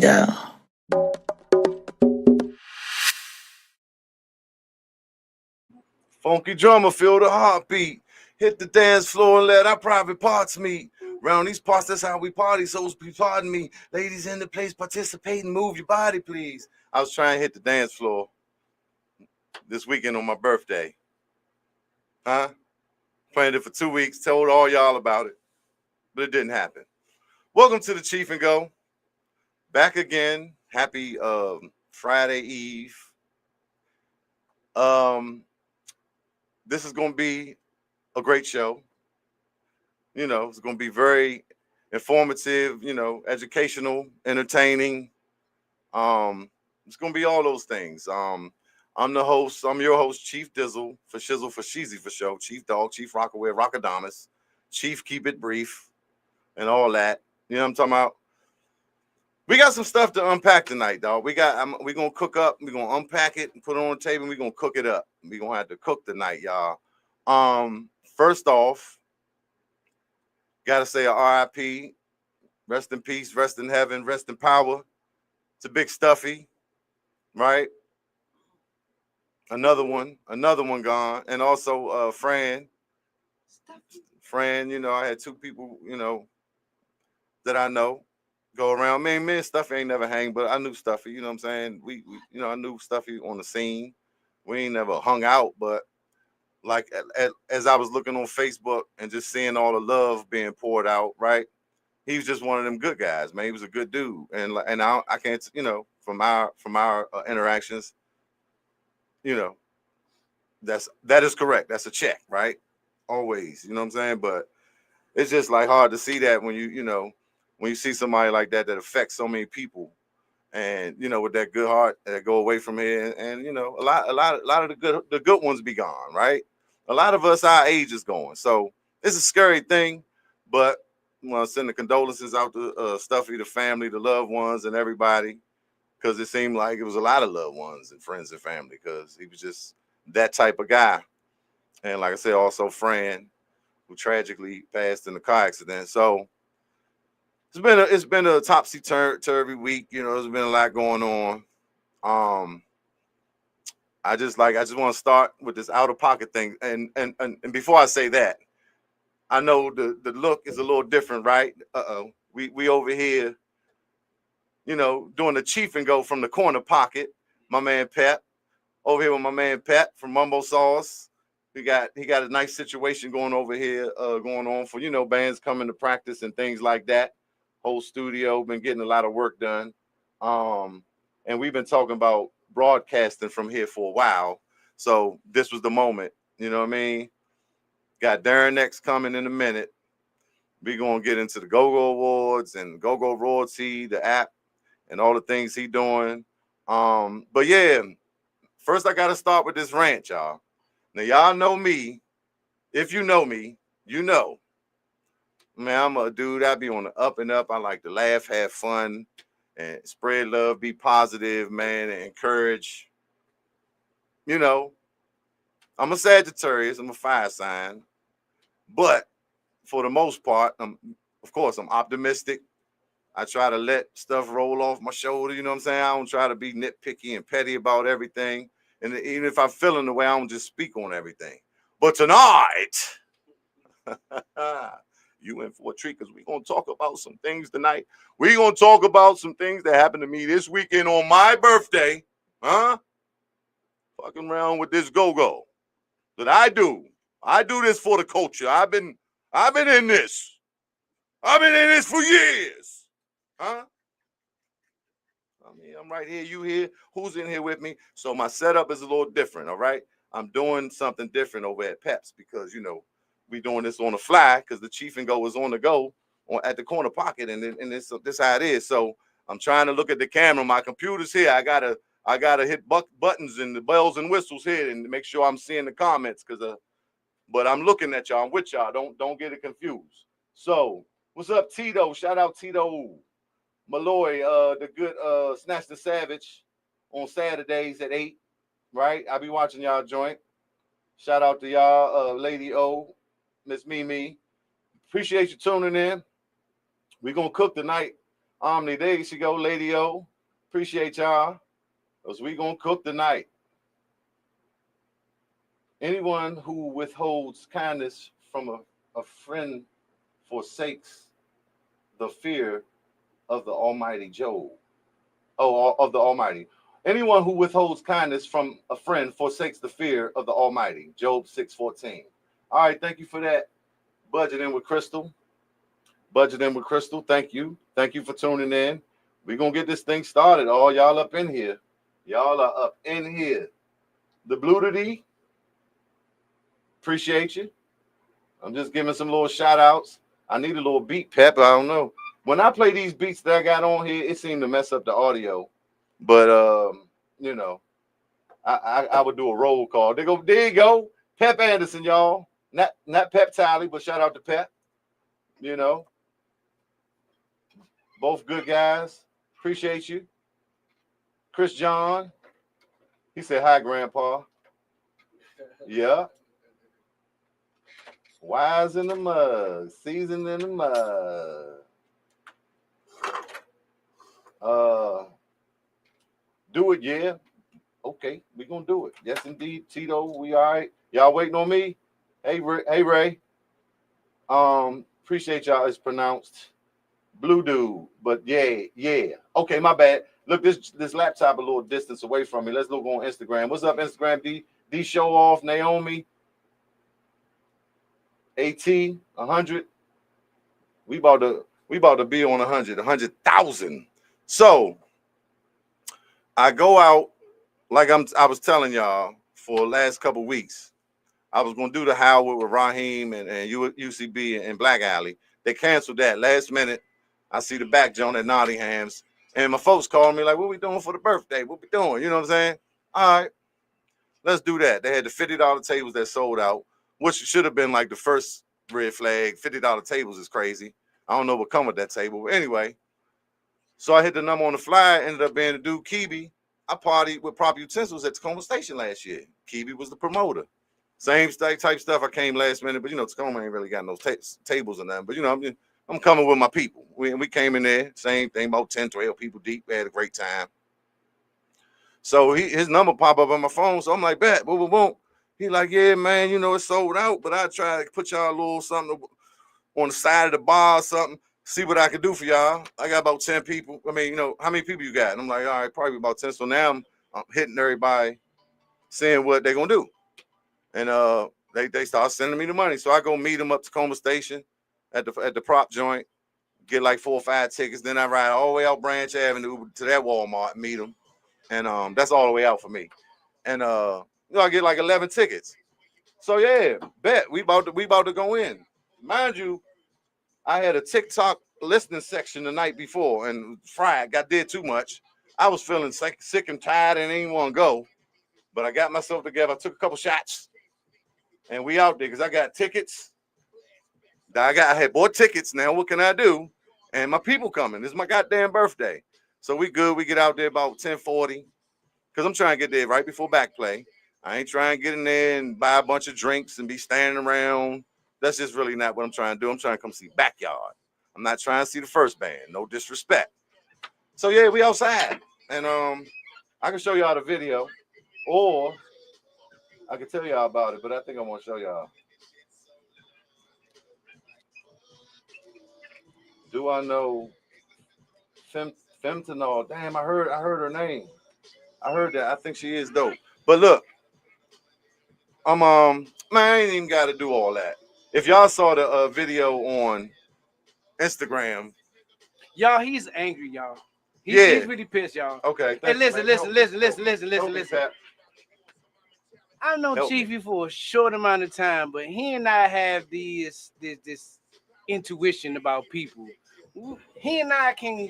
Go. Funky drummer, feel the heartbeat. Hit the dance floor and let our private parts meet. Round these parts, that's how we party, so pardon me. Ladies in the place, participate and move your body, please. I was trying to hit the dance floor this weekend on my birthday. Huh? Planned it for 2 weeks, told all y'all about it, but it didn't happen. Welcome to the Chief and Go. Back again. Happy Friday Eve. This is going to be a great show. You know, it's going to be very informative, you know, educational, entertaining. It's going to be all those things. I'm the host. I'm your host, Chief Dizzle, for Shizzle, for Sheezy, for show. Chief Dog, Chief Rockaway, Rockadamus, Chief Keep It Brief, and all that. You know what I'm talking about? We got some stuff to unpack tonight, dog. We're going to cook up. We're going to unpack it and put it on the table, and we're going to cook it up. We're going to have to cook tonight, y'all. First off, got to say a RIP, rest in peace, rest in heaven, rest in power to Big Stuffy, right? Another one gone. And also Fran, you know, I had two people, you know, that I know go around. Man, me and Stuffy ain't never hang, but I knew Stuffy, you know what I'm saying? We you know, I knew Stuffy on the scene. We ain't never hung out, but like as I was looking on Facebook and just seeing all the love being poured out, right? He was just one of them good guys, man. He was a good dude, and I can't, you know, from our interactions, you know, that is correct. That's a check, right? Always, you know what I'm saying? But it's just like hard to see that when you know, when you see somebody like that affects so many people, and you know, with that good heart that go away from here, and you know, a lot of the good ones be gone, right? A lot of us our age is going, so it's a scary thing, but want to send the condolences out to Stuffy, the family, the loved ones, and everybody, because it seemed like it was a lot of loved ones and friends and family, because he was just that type of guy. And like I said, also Fran, who tragically passed in a car accident. So it's been a topsy turvy week. You know, there's been a lot going on. I just want to start with this out of pocket thing, and before I say that, I know the look is a little different, right? We over here, you know, doing the Chief and Go from the corner pocket. My man Pep over here with my man Pep from Mumbo Sauce. He got a nice situation going over here, going on for, you know, bands coming to practice and things like that. Whole studio been getting a lot of work done, and we've been talking about broadcasting from here for a while. So this was the moment, you know what I mean? Got Darrin X coming in a minute. We're going to get into the Go-Go Awards and Go-Go Royalty, the app, and all the things he doing. But yeah, first I got to start with this rant, y'all. Now, y'all know me. If you know me, you know. Man, I'm a dude. I be on the up and up. I like to laugh, have fun, and spread love, be positive, man, and encourage. You know, I'm a Sagittarius. I'm a fire sign. But for the most part, of course, I'm optimistic. I try to let stuff roll off my shoulder. You know what I'm saying? I don't try to be nitpicky and petty about everything. And even if I'm feeling the way, I don't just speak on everything. But tonight, you in for a treat, because we're going to talk about some things tonight. We're going to talk about some things that happened to me this weekend on my birthday. Huh? Fucking around with this go-go that I do. I do this for the culture. I've been in this. I've been in this for years. Huh? I mean, I'm right here, you here. Who's in here with me? So my setup is a little different, all right? I'm doing something different over at Peps, because, you know, we doing this on the fly, because the Chief and Go is on the go at the corner pocket, and this how it is. So I'm trying to look at the camera. My computer's here. I gotta hit buttons and the bells and whistles here and make sure I'm seeing the comments, but I'm looking at y'all. I'm with y'all. Don't get it confused. So what's up, Tito? Shout out Tito Malloy, the good Snatch the Savage on Saturdays at 8, right? I'll be watching y'all joint. Shout out to y'all, Lady O, Miss Mimi. Appreciate you tuning in. We're going to cook tonight. Omni, there she go, Lady O. Appreciate y'all. Because we gonna cook tonight. Anyone who withholds kindness from a friend forsakes the fear of the Almighty Job. Oh, of the Almighty. Anyone who withholds kindness from a friend forsakes the fear of the Almighty. Job 6:14. All right, thank you for that. Budget in with Crystal. Budget in with Crystal. Thank you. Thank you for tuning in. We're going to get this thing started. All y'all up in here. Y'all are up in here. The Blue appreciate you. I'm just giving some little shout outs. I need a little beat pep. I don't know. When I play these beats that I got on here, it seemed to mess up the audio. But you know, I would do a roll call. There you go. Pep Anderson, y'all. Not Pep Talley, but shout out to Pep. You know. Both good guys. Appreciate you. Chris John. He said hi, Grandpa. Yeah. Wise in the mud. Seasoned in the mud. Do it, yeah. Okay, we gonna do it. Yes, indeed, Tito. We all right. Y'all waiting on me? Hey, Ray. Appreciate y'all. It's pronounced Blue Dude, but yeah. Okay, my bad. Look, this laptop a little distance away from me. Let's look on Instagram. What's up, Instagram? D show off, Naomi. AT 100. We about to be on 100,000. So I go out like I was telling y'all for the last couple weeks. I was gonna do the Howard with Raheem and UCB and Black Alley. They canceled that last minute. I see the back joint at Nottingham's, and my folks called me like, "What we doing for the birthday? What we doing?" You know what I'm saying? All right, let's do that. They had the $50 tables that sold out, which should have been like the first red flag. $50 tables is crazy. I don't know what come with that table, but anyway. So I hit the number on the flyer. Ended up being the dude Kibi. I partied with Prop Utensils at Tacoma Station last year. Kibi was the promoter. Same type stuff. I came last minute, but Tacoma ain't really got no tables or nothing. But I'm coming with my people. We came in there, same thing, about 10, 12 people deep. We had a great time. So his number pop up on my phone. So I'm like, bet, boom, boom, boom. He like, yeah, man, it's sold out, but I try to put y'all a little something on the side of the bar or something. See what I can do for y'all. I got about 10 people. I mean, how many people you got? And I'm like, all right, probably about 10. So now I'm hitting everybody, seeing what they're gonna do. And they start sending me the money. So I go meet them up Tacoma Station at the prop joint, get like 4 or 5 tickets. Then I ride all the way out Branch Avenue to that Walmart, meet them. And that's all the way out for me. And I get like 11 tickets. So yeah, bet we about to go in. Mind you, I had a TikTok listening section the night before and fried, did too much. I was feeling sick and tired and didn't want to go. But I got myself together. I took a couple shots. And we out there because I got tickets. I had bought tickets. Now what can I do? And my people coming. This is my goddamn birthday. So we good. We get out there about 10:40. Because I'm trying to get there right before back play. I ain't trying to get in there and buy a bunch of drinks and be standing around. That's just really not what I'm trying to do. I'm trying to come see Backyard. I'm not trying to see the first band. No disrespect. So yeah, we outside. And I can show y'all the video. Or I can tell y'all about it, but I think I want to show y'all. Do I know Femtanol? Damn, I heard her name. I heard that. I think she is dope. But look, man, I ain't even got to do all that. If y'all saw the video on Instagram, y'all, he's angry, y'all. He's really pissed, y'all. Okay. And listen. I know Chief you for a short amount of time, but he and I have this intuition about people. He and I can,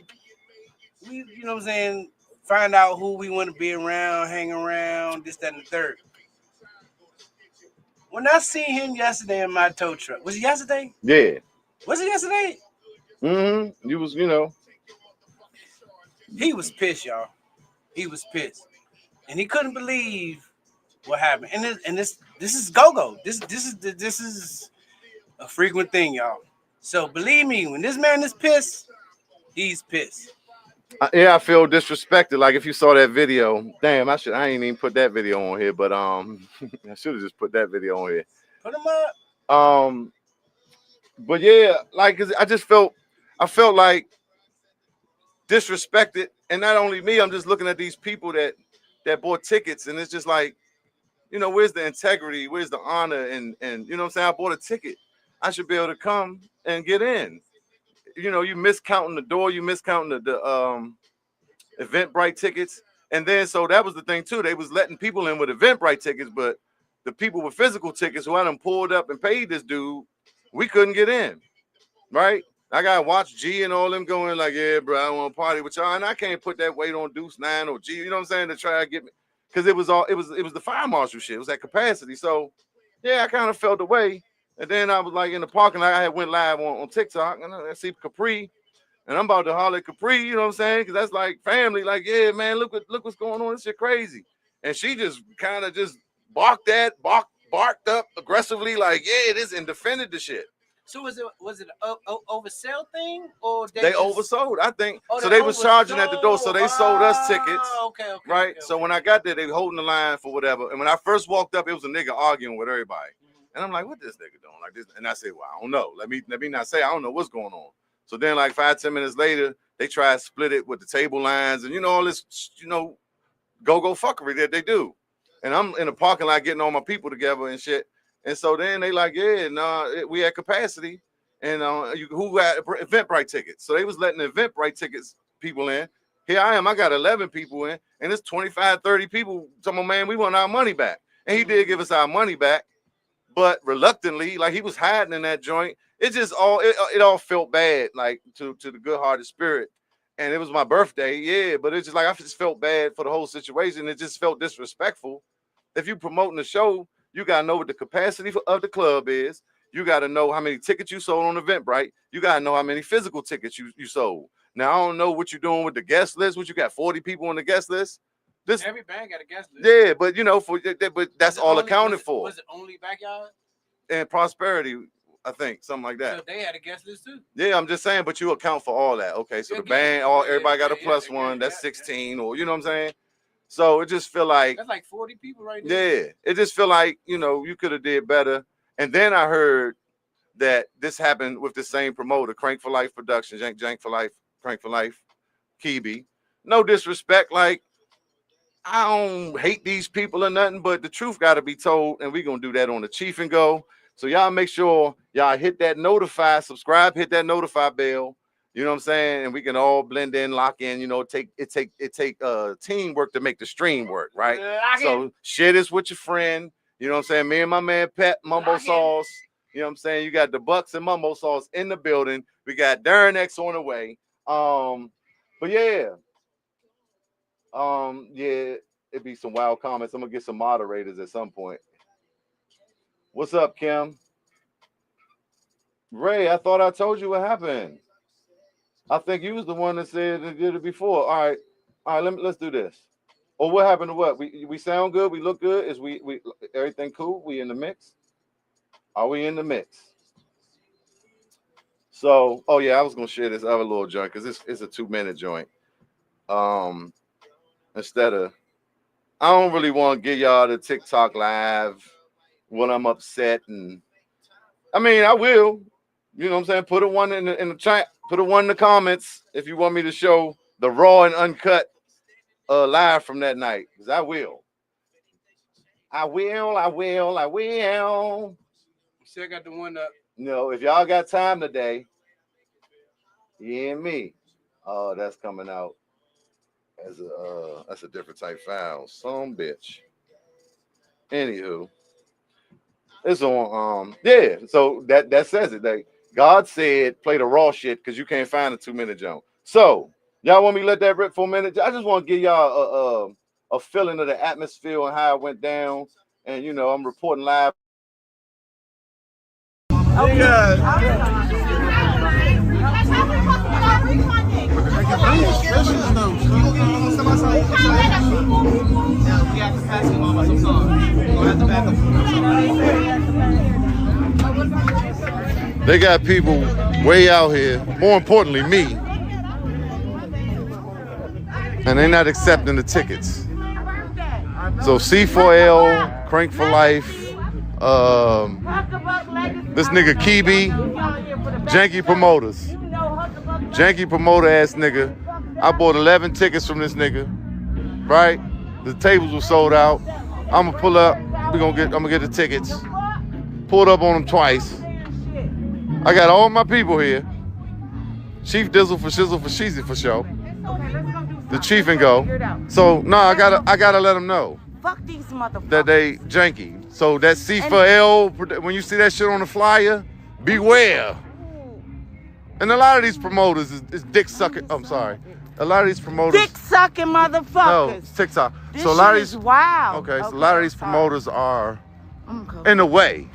you know what I'm saying, find out who we want to be around, hang around, this, that, and the third. When I seen him yesterday in my tow truck, was it yesterday? Yeah. Was it yesterday? Mm-hmm. You was, He was pissed, y'all. He was pissed, and he couldn't believe what happened. And this is go-go. This is a frequent thing, y'all. So believe me, when this man is pissed, He's pissed. Yeah, I feel disrespected. Like if you saw that video, damn, I ain't even put that video on here, but I should have just put that video on here. Put him up. But yeah, like I felt like disrespected, and not only me, I'm just looking at these people that bought tickets, and it's just like, you know, where's the integrity, where's the honor, and you know what I'm saying? I bought a ticket, I should be able to come and get in. You know, you miscounting the door, you miscounting the Eventbrite tickets, and then so that was the thing too. They was letting people in with Eventbrite tickets, but the people with physical tickets who had them pulled up and paid this dude, we couldn't get in, right? I gotta watch G and all them going like, yeah, bro, I want to party with y'all, and I can't put that weight on Deuce 9 or G, you know what I'm saying, to try to get me, because it was the fire marshal shit. It was at capacity, so yeah, I kind of felt the way. And then I was like in the parking lot. I had went live on TikTok, and I see Capri. And I'm about to holler at Capri, you know what I'm saying? Because that's like family. Like, yeah, man, look what's going on. This shit crazy. And she just kind of just barked up aggressively, like, yeah, this, and defended the shit. So was it an oversell thing, or they oversold? I think. So they was charging at the door. So they sold us tickets. Okay. Right. Okay. So when I got there, they were holding the line for whatever. And when I first walked up, it was a nigga arguing with everybody. And I'm like, what this nigga doing? Like this? And I said, well, I don't know. Let me not say I don't know what's going on. So then, like 5-10 minutes later, they try to split it with the table lines and, you know, all this, you know, go fuckery that they do. And I'm in the parking lot getting all my people together and shit. And so then they like, yeah, nah, we had capacity. And who had Eventbrite tickets? So they was letting the Eventbrite tickets people in. Here I am. I got 11 people in. And it's 25, 30 people. Some man, we want our money back. And he did give us our money back. But reluctantly, like he was hiding in that joint. It just it all felt bad, like to the good-hearted spirit. And it was my birthday, yeah. But it's just like I just felt bad for the whole situation. It just felt disrespectful. If you promoting the show, you gotta know what the capacity of the club is. You gotta know how many tickets you sold on Eventbrite. You gotta know how many physical tickets you sold. Now I don't know what you're doing with the guest list. What you got, 40 people on the guest list? Every band got a guest list. Yeah, but you know, but that's all accounted for. Was it only Backyard? And Prosperity, I think, something like that. So they had a guest list too. Yeah, I'm just saying, but you account for all that. Okay, so the band, everybody got a plus one. That's 16, or you know what I'm saying. So it just feel like that's like 40 people right there. Yeah, it just feel like, you know, you could have did better. And then I heard that this happened with the same promoter, Crank for Life Productions, Jank for Life, Crank for Life, Kibi. No disrespect, like I don't hate these people or nothing, but the truth got to be told, and we're gonna do that on the Chief and Go. So y'all make sure y'all hit that subscribe, hit that notify bell. You know what I'm saying? And we can all blend in, lock in. You know, it take teamwork to make the stream work, right? So share this with your friend. You know what I'm saying? Me and my man Pet Mumbo Sauce. You know what I'm saying? You got the Bucks and Mumbo Sauce in the building. We got Darrin X on the way. But yeah. Yeah, it'd be some wild comments. I'm gonna get some moderators at some point. What's up, Kim? Ray, I thought I told you what happened. I think you was the one that said it did it before. All right, let's do this. Oh, what happened to what? We sound good, we look good. Is we everything cool? We in the mix? Are we in the mix? So, oh yeah, I was gonna share this other little joint because it's a 2-minute joint. Instead of, I don't really want to give y'all the TikTok live when I'm upset, and I mean I will, you know what I'm saying. Put a one in the chat, put a one in the comments if you want me to show the raw and uncut live from that night, because I will. Still got the one up. You know, if y'all got time today, you and me. Oh, that's coming out. That's a different type file. Some bitch. Anywho, it's on yeah. So that says it. Like God said, play the raw shit because you can't find a 2-minute jump. So y'all want me to let that rip for a minute? I just want to give y'all a feeling of the atmosphere and how it went down. And you know, I'm reporting live. They got people way out here, more importantly me, and they're not accepting the tickets. So C4L, Crank for Life, this nigga Kibi, janky promoters. Janky promoter ass nigga. I bought 11 tickets from this nigga, right? The tables were sold out. I'ma pull up, I'm gonna get the tickets. Pulled up on them twice. I got all my people here. Chief Dizzle for Shizzle for Sheezy for show. The Chief and go. So no, I gotta let them know. Fuck these motherfuckers. That they janky. So that C for L, when you see that shit on the flyer, beware. And a lot of these promoters is dick sucking. I'm sorry. A lot of these promoters. Dick sucking motherfuckers. No, it's TikTok. This so a lot of shit these. is wild. Okay, so a lot of these sorry. promoters are Okay. in a way.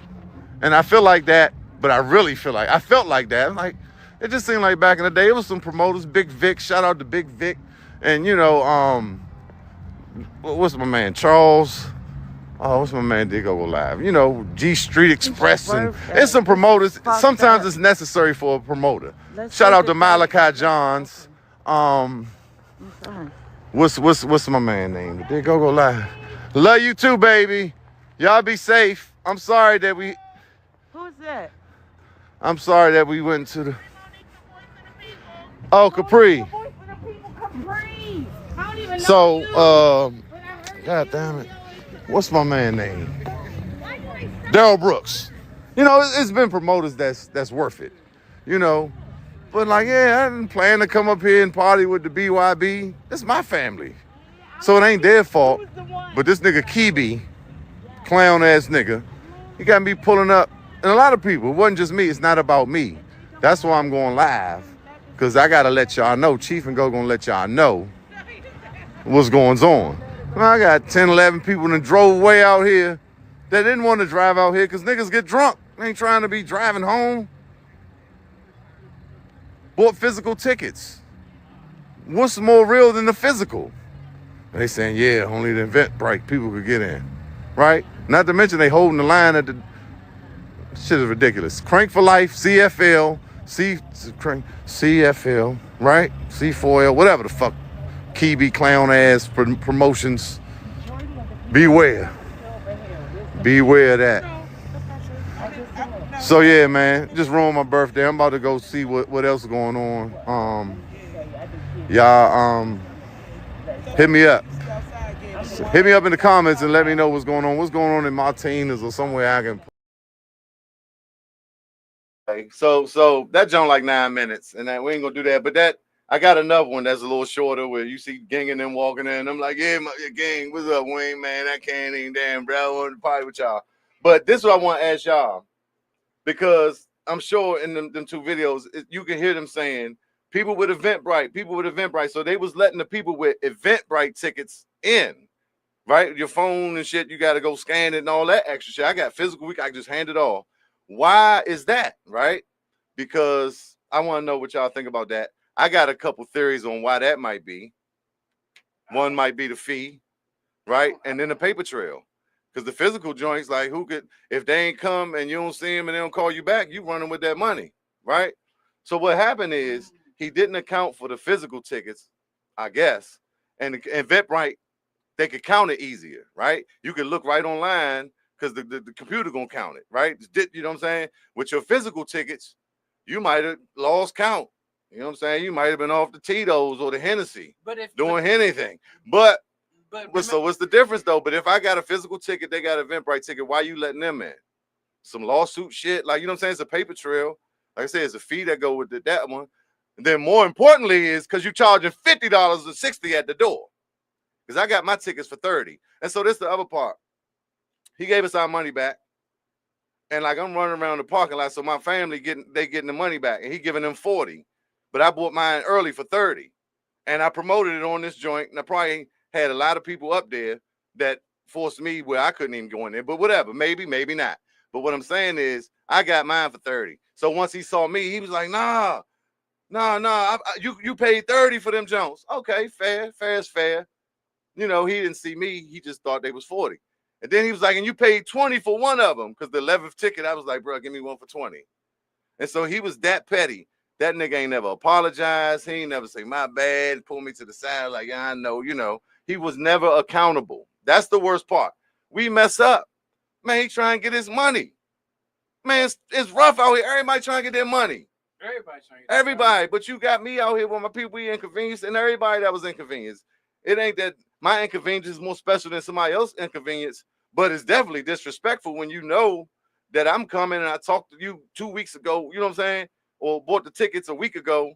And I feel like that, but I really feel like I felt like that. I'm like, it just seemed like back in the day, it was some promoters, Big Vic, shout out to Big Vic. And you know, what's my man? Charles. Oh, what's my man? Did go live? You know, G Street Express, and it's some promoters. Sometimes it's necessary for a promoter. Shout out to Malachi Johns. What's my man name? Did go live? Love you too, baby. Y'all be safe. I'm sorry that we. Who's that? I'm sorry that we went to the. Oh, Capri. So, God damn it. What's my man name? Daryl Brooks. You know, it's been promoters that's worth it. You know, but like, yeah, I didn't plan to come up here and party with the BYB. It's my family. So it ain't their fault. But this nigga Kibi, clown ass nigga, he got me pulling up. And a lot of people, it wasn't just me, it's not about me. That's why I'm going live. Cause I gotta let y'all know, Chief and Go gonna let y'all know what's going on. I got 10, 11 people that drove way out here that didn't want to drive out here because niggas get drunk. They ain't trying to be driving home. Bought physical tickets. What's more real than the physical? They saying, yeah, only the Eventbrite people could get in, right? Not to mention they holding the line at the, shit is ridiculous. Crank for Life, CFL, CFL, right? C4L, whatever the fuck. Kibi clown ass promotions. Beware. Beware of that. So yeah, man, just ruined my birthday. I'm about to go see what else is going on. Y'all hit me up. Hit me up in the comments and let me know what's going on. What's going on in Martinez or somewhere I can. Okay, so that jump like 9 minutes, and that we ain't gonna do that. But that I got another one that's a little shorter where you see gang and them walking in. I'm like, yeah, gang, what's up, Wayne, man? I can't even damn, bro. I want to party with y'all. But this is what I want to ask y'all, because I'm sure in them 2 videos you can hear them saying people with Eventbrite. So they was letting the people with Eventbrite tickets in, right? Your phone and shit, you got to go scan it and all that extra shit. I got physical week, I just hand it off. Why is that, right? Because I want to know what y'all think about that. I got a couple theories on why that might be. One might be the fee, right? And then the paper trail. Because the physical joints, like who could, if they ain't come and you don't see them and they don't call you back, you running with that money, right? So what happened is he didn't account for the physical tickets, I guess. And Eventbrite, they could count it easier, right? You could look right online because the computer gonna count it, right? You know what I'm saying? With your physical tickets, you might have lost count. You know what I'm saying? You might have been off the Tito's or the Hennessy, doing anything. But so what's the difference though? But if I got a physical ticket, they got an Eventbrite ticket, why you letting them in? Some lawsuit shit, like, you know what I'm saying? It's a paper trail. Like I said, it's a fee that go with that one. And then more importantly is because you're charging $50 or $60 at the door. Because I got my tickets for $30. And so this is the other part. He gave us our money back. And like I'm running around the parking lot, so my family getting the money back, and he giving them 40. But I bought mine early for 30. And I promoted it on this joint, and I probably had a lot of people up there that forced me where I couldn't even go in there. But whatever, maybe not. But what I'm saying is I got mine for 30. So once he saw me, he was like, nah, you paid 30 for them Jones. Okay, fair is fair. You know, he didn't see me. He just thought they was 40. And then he was like, and you paid 20 for one of them, because the 11th ticket, I was like, bro, give me one for 20. And so he was that petty. That nigga ain't never apologized. He ain't never say my bad, pull me to the side like, yeah, I know, you know. He was never accountable. That's the worst part. We mess up. Man, he trying to get his money. Man, it's rough out here. Everybody trying to get their money. Everybody. But you got me out here with my people, we inconvenienced, and everybody that was inconvenienced. It ain't that my inconvenience is more special than somebody else's inconvenience, but it's definitely disrespectful when you know that I'm coming and I talked to you 2 weeks ago, you know what I'm saying? Or bought the tickets a week ago,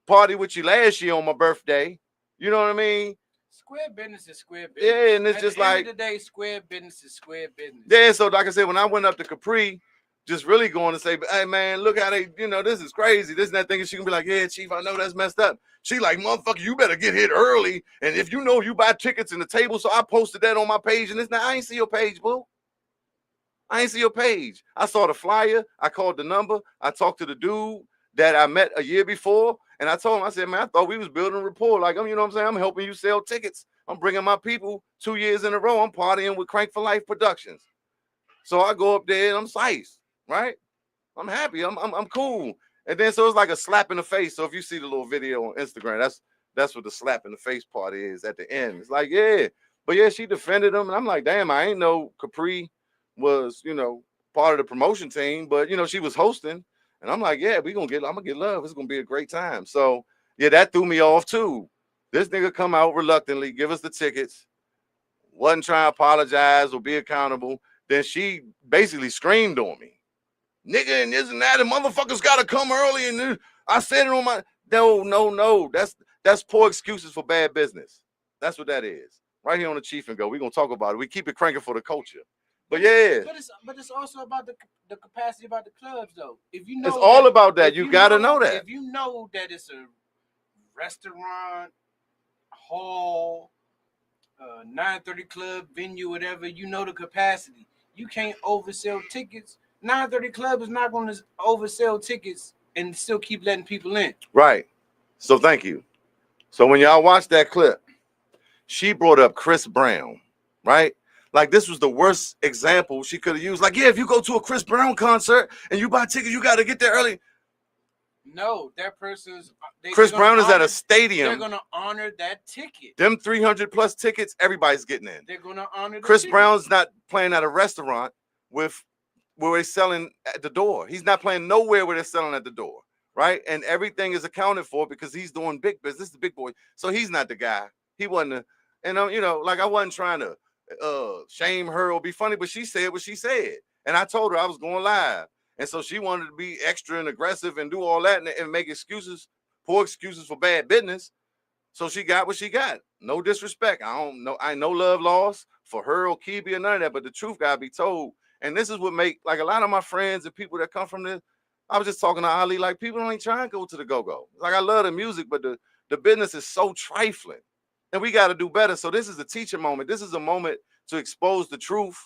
party with you last year on my birthday. You know what I mean? Square business is square business. Yeah, and it's At just the like end of the day, square business is square business. Yeah, so like I said, when I went up to Capri, just really going to say, hey man, look how they, you know, this is crazy. This and that thing. And she can be like, yeah, Chief, I know that's messed up. She like, motherfucker, you better get hit early. And if you know you buy tickets in the table, so I posted that on my page, and it's not, I ain't see your page, boo. I ain't see your page. I saw the flyer. I called the number. I talked to the dude that I met a year before, and I told him, I said, man, I thought we was building a rapport. Like, you know what I'm saying? I'm helping you sell tickets. I'm bringing my people 2 years in a row. I'm partying with Crank for Life Productions. So I go up there and I'm sliced, right? I'm happy. I'm cool. And then so it's like a slap in the face. So if you see the little video on Instagram, that's what the slap in the face part is at the end. It's like, yeah. But yeah, she defended him. And I'm like, damn, I ain't know Capri was, you know, part of the promotion team, but you know, she was hosting. And I'm like, yeah, I'm gonna get love. It's gonna be a great time. So yeah, that threw me off too. This nigga come out reluctantly, give us the tickets, wasn't trying to apologize or be accountable. Then she basically screamed on me. Nigga, and this and that, and motherfuckers gotta come early. And I said it on my no. That's poor excuses for bad business. That's what that is. Right here on the Chief and Go. We're gonna talk about it. We keep it cranking for the culture. But yeah. But it's also about the capacity about the clubs though. If you know it's all about that. You gotta know that. If you know that it's a restaurant, hall, 930 club, venue, whatever, you know the capacity. You can't oversell tickets. 930 club is not going to oversell tickets and still keep letting people in. Right. So thank you. So when y'all watch that clip, she brought up Chris Brown, right? Like this was the worst example she could have used. Like, yeah, if you go to a Chris Brown concert and you buy tickets, you got to get there early. No, that person's Chris Brown is at a stadium. They're gonna honor that ticket. Them 300 plus tickets, everybody's getting in. They're gonna honor. Chris Brown's not playing at a restaurant with where they're selling at the door. He's not playing nowhere where they're selling at the door, right? And everything is accounted for because he's doing big business. The big boy, so he's not the guy. He wasn't. And you know, like I wasn't trying to shame her or be funny, but she said what she said, and I told her I was going live. And so she wanted to be extra and aggressive and do all that and make excuses, poor excuses for bad business. So she got what she got. No disrespect. I no love lost for her or Kibi or none of that, but the truth gotta be told. And this is what make, like a lot of my friends and people that come from this, I was just talking to Ali, like people ain't trying to go to the go-go. Like I love the music, but the business is so trifling. And we got to do better. So this is a teaching moment. This is a moment to expose the truth.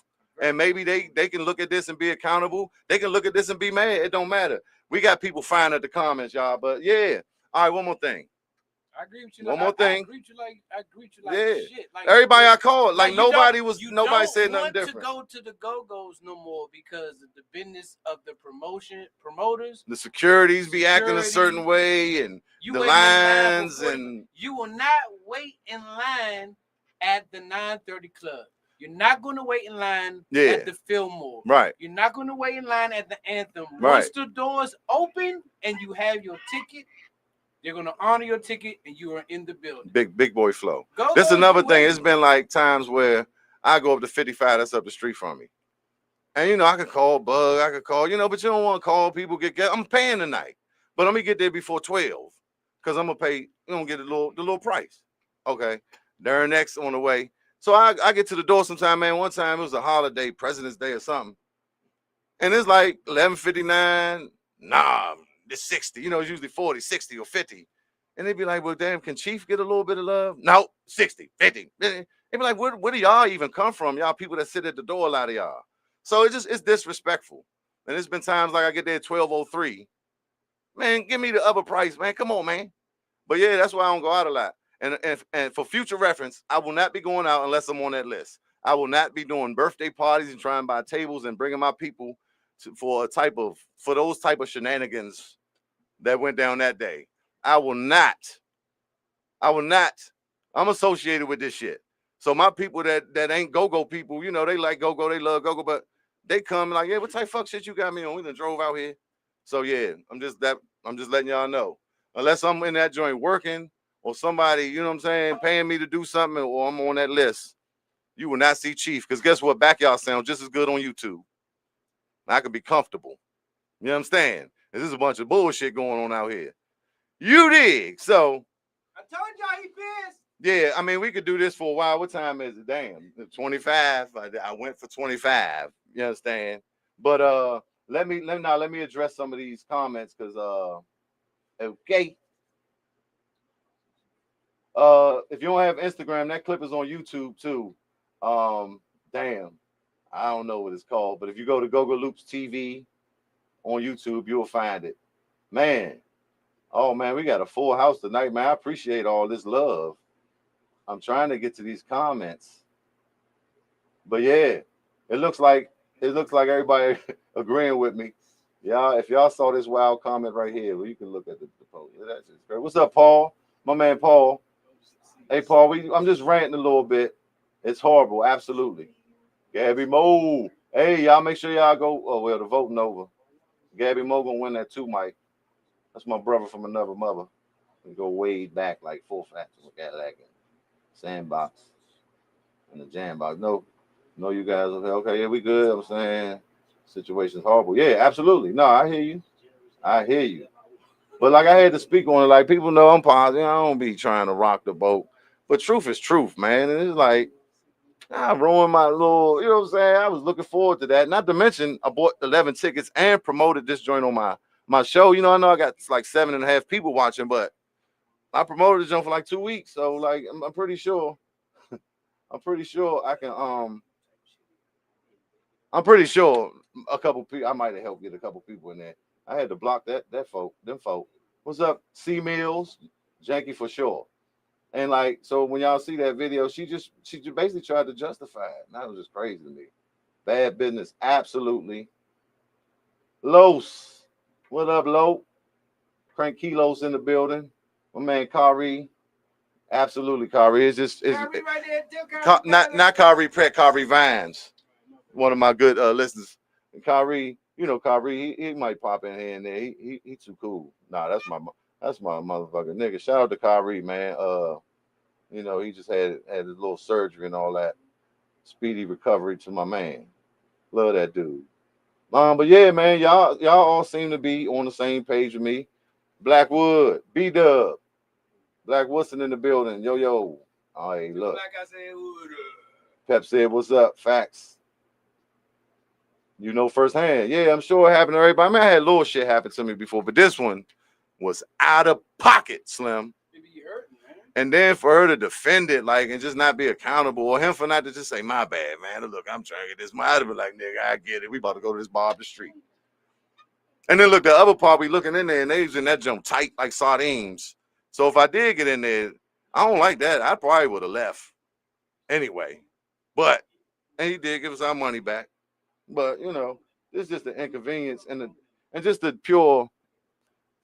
And maybe they can look at this and be accountable. They can look at this and be mad. It don't matter. We got people fine at the comments, y'all. But yeah. All right, one more thing. I agree with you. One more thing. I agree with you like shit. Like everybody I called, like nobody said nothing different. You don't want to go to the go-go's no more because of the business of the promoters. The securities be acting a certain way, and the lines, and you will not wait in line at the 930 club. You're not going to wait in line at the Fillmore. Right. You're not going to wait in line at the Anthem. Right. Once the doors open and you have your ticket, they're going to honor your ticket and you are in the building. Big boy flow. This is another thing. It's been like times where I go up to 55, that's up the street from me. And, you know, I could call Bug, I could call, you know, but you don't want to call people, I'm paying tonight. But let me get there before 12 because I'm going to pay, you're going to get the little price. Okay. Darrin X on the way. So I get to the door sometime, man. One time it was a holiday, President's Day or something. And it's like 11:59. Nah, it's 60. You know, it's usually 40, 60 or 50. And they'd be like, well, damn, can Chief get a little bit of love? No, 60, 50. They'd be like, where do y'all even come from? Y'all people that sit at the door, a lot of y'all. So it's disrespectful. And it's been times like I get there at 12:03. Man, give me the upper price, man. Come on, man. But yeah, that's why I don't go out a lot. And for future reference, I will not be going out unless I'm on that list. I will not be doing birthday parties and trying to buy tables and bringing my people for those type of shenanigans that went down that day. I will not. I'm associated with this shit. So my people that ain't go-go people, you know, they like go-go, they love go-go, but they come like, yeah, what type of fuck shit you got me on? We done drove out here. So yeah, I'm just letting y'all know. Unless I'm in that joint working or somebody, you know what I'm saying, paying me to do something or I'm on that list, you will not see Chief. Because guess what? Backyard sound just as good on YouTube. I can be comfortable. You know what I'm saying? This is a bunch of bullshit going on out here. You dig? So I told y'all he pissed. yeah, I mean, we could do this for a while. What time is it? Damn, 25. I went for 25. You understand? But let me address some of these comments because okay. If you don't have Instagram, that clip is on YouTube too. Damn, I don't know what it's called, but if you go to Go-Go Loops TV on YouTube, you'll find it. Man, oh man, we got a full house tonight, man. I appreciate all this love. I'm trying to get to these comments, but yeah, it looks like everybody agreeing with me. Y'all, if y'all saw this wild comment right here, well, you can look at the post. That's just great. What's up, Paul? My man, Paul. Hey, Paul, I'm just ranting a little bit. It's horrible, absolutely. Gabby Mo. Hey, y'all make sure y'all go. Oh well, the voting over. Gabby Mo gonna win that too, Mike. That's my brother from another mother. We go way back like 4 factors. Look at that. Sandbox and the jam box. No, you guys okay? Okay, yeah, we good. I'm saying situation's horrible. Yeah, absolutely. No, I hear you. But like I had to speak on it. Like people know I'm positive. I don't be trying to rock the boat. But truth is truth, man. And it's like I ruined my little. You know what I'm saying? I was looking forward to that. Not to mention, I bought 11 tickets and promoted this joint on my show. You know, I know I got like 7.5 people watching, but I promoted the joint for like 2 weeks. So like, I'm pretty sure. I'm pretty sure I can. I'm pretty sure a couple people. I might have helped get a couple people in there. I had to block them folk. What's up, C Mills? Janky for sure. And like, so when y'all see that video, she just basically tried to justify it. And that was just crazy to me. Bad business, absolutely. Los, what up, Lo? Crank Kilos in the building. My man Kari, absolutely Kari. It's Kyrie right there, not Kari Pratt, Kari Vines. One of my good listeners. And Kyrie, you know, Kyrie, he might pop in here and there. He too cool. Nah, that's my motherfucking nigga. Shout out to Kyrie, man. You know, he just had his little surgery and all that. Speedy recovery to my man. Love that dude. But yeah, man, y'all all seem to be on the same page with me. Blackwood, B-Dub, Black Woodson in the building. Yo. Oh, hey, look. Like I said, Pep said, what's up? Facts. You know firsthand. Yeah, I'm sure it happened to everybody. I mean, I had little shit happen to me before, but this one was out of pocket, Slim. it be hurting, man. And then for her to defend it, like, and just not be accountable, or him for not to just say, my bad, man. Look, I'm trying to get this. I'd have been like, nigga, I get it. We about to go to this bar up the street. And then look, the other part, we looking in there, and they was in that jump tight like sardines. So if I did get in there, I don't like that. I probably would have left anyway. And he did give us our money back. But you know, it's just the inconvenience and just the pure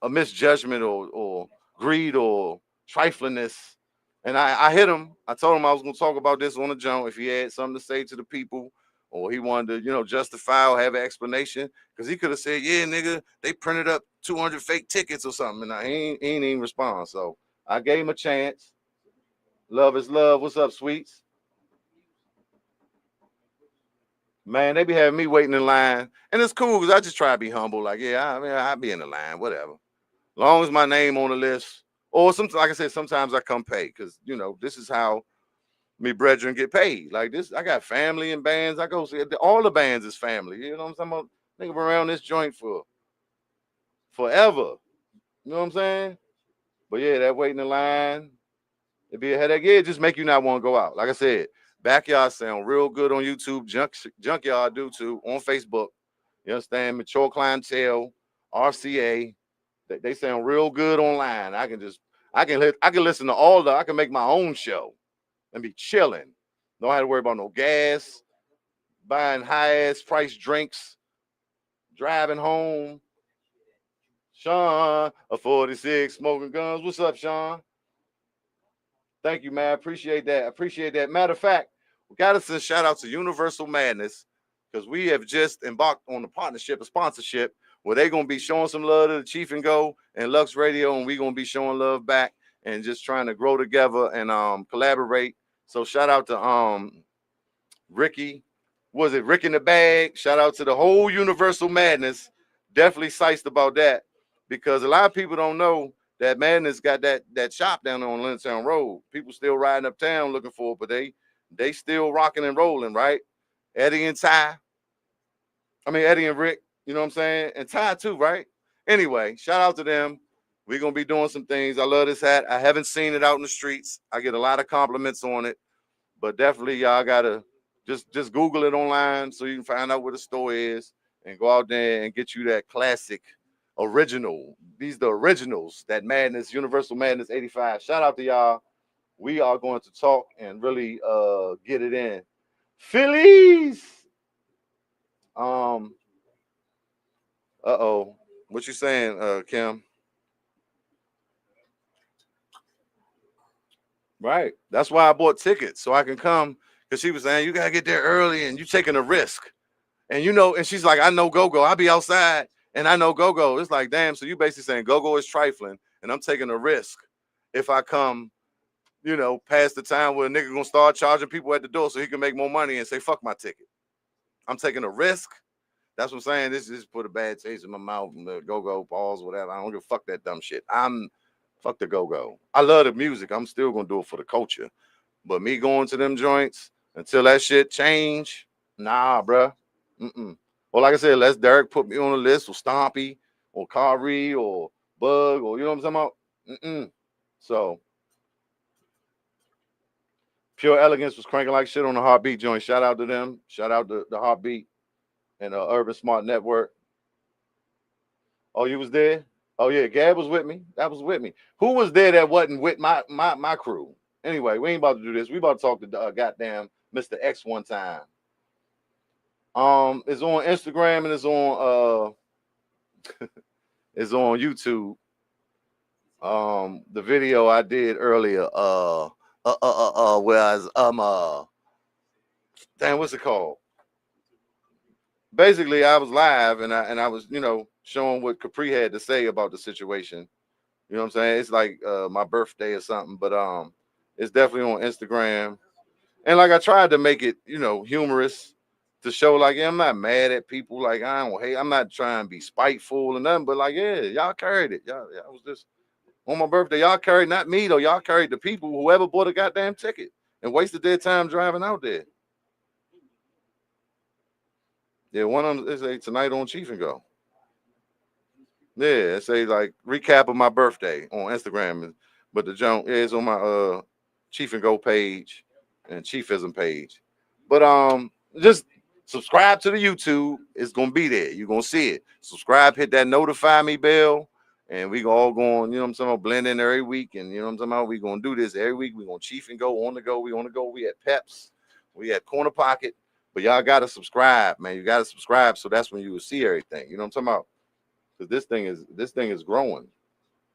misjudgment or greed or triflingness. And I hit him. I told him I was gonna talk about this on the jump if he had something to say to the people or he wanted to, you know, justify or have an explanation. Because he could have said, yeah, nigga, they printed up 200 fake tickets or something. And he ain't even respond. So I gave him a chance. Love is love. What's up, sweets? Man, they be having me waiting in line, and it's cool because I just try to be humble. Like, yeah, I mean, I'll be in the line, whatever. Long as my name on the list, or sometimes, like I said, sometimes I come pay because you know this is how me brethren get paid. Like this, I got family and bands. I go see all the bands is family. You know what I'm saying? Nigga been around this joint for forever. You know what I'm saying? But yeah, that waiting in line, it'd be a headache. Yeah, it just make you not want to go out. Like I said. Backyard sound real good on YouTube. Junkyard do too on Facebook. You understand? Mature clientele, RCA. They sound real good online. I can listen to all the. I can make my own show and be chilling. Don't have to worry about no gas, buying high ass price drinks, driving home. Sean, a 46 smoking guns. What's up, Sean? Thank you, man. Appreciate that. Appreciate that. Matter of fact, we got to send shout out to Universal Madness because we have just embarked on a partnership, a sponsorship, where they're going to be showing some love to the Chief and Go and Lux Radio, and we're going to be showing love back and just trying to grow together and collaborate. So shout out to Ricky. Was it Rick in the Bag? Shout out to the whole Universal Madness. Definitely psyched about that because a lot of people don't know that Madness got that shop down there on Lintown Road. People still riding uptown looking for it, but they still rocking and rolling, right? Eddie and Rick, you know what I'm saying? And Ty too, right? Anyway, shout out to them. We're gonna be doing some things. I love this hat. I haven't seen it out in the streets. I get a lot of compliments on it, but definitely y'all gotta just Google it online so you can find out where the store is and go out there and get you that classic original. These the originals, that Madness, Universal Madness 85. Shout out to y'all. We are going to talk and really get it in. Phillies. What you saying, Kim? Right. That's why I bought tickets so I can come because she was saying you gotta get there early and you taking a risk. And and she's like, I know Go-Go. I'll be outside and I know Go-Go. It's like, damn, so you basically saying Go-Go is trifling and I'm taking a risk if I come, past the time where a nigga gonna start charging people at the door so he can make more money and say, fuck my ticket. I'm taking a risk. That's what I'm saying. This just put a bad taste in my mouth from the Go-Go, pause, whatever. I don't give a fuck that dumb shit. Fuck the Go-Go. I love the music. I'm still gonna do it for the culture. But me going to them joints until that shit change, nah, bruh. Well, like I said, let's Derek put me on the list or Stompy or Kari or Bug or you know what I'm talking about? So Pure Elegance was cranking like shit on the Heartbeat joint. Shout out to them. Shout out to the Heartbeat and Urban Smart Network. Oh, you was there? Oh yeah, Gab was with me. That was with me. Who was there that wasn't with my crew? Anyway, we ain't about to do this. We about to talk to goddamn Mr. X one time. It's on Instagram and it's on it's on YouTube. The video I did earlier, whereas damn, what's it called? Basically, I was live and I was, showing what Capri had to say about the situation. You know what I'm saying? It's like my birthday or something, but it's definitely on Instagram. And like I tried to make it, humorous to show like, yeah, I'm not mad at people. Like I don't hate. I'm not trying to be spiteful or nothing, but like, yeah, y'all carried it. Y'all was just on my birthday. Y'all carried not me though. Y'all carried the people whoever bought a goddamn ticket and wasted their time driving out there. Yeah, one of them is a tonight on Chief and Go. Yeah, it say like recap of my birthday on Instagram, but the junk is on my Chief and Go page and Chiefism page. But just subscribe to the YouTube. It's gonna be there. You're gonna see it. Subscribe, hit that notify me bell, and we all going, you know what I'm saying, blend in every week. And you know what I'm talking about? We gonna do this every week. We gonna Chief and Go on the go. We on the go. We at Peps. We at Corner Pocket. But y'all gotta subscribe, man. You gotta subscribe, so that's when you will see everything. You know what I'm talking about? Because this thing is growing.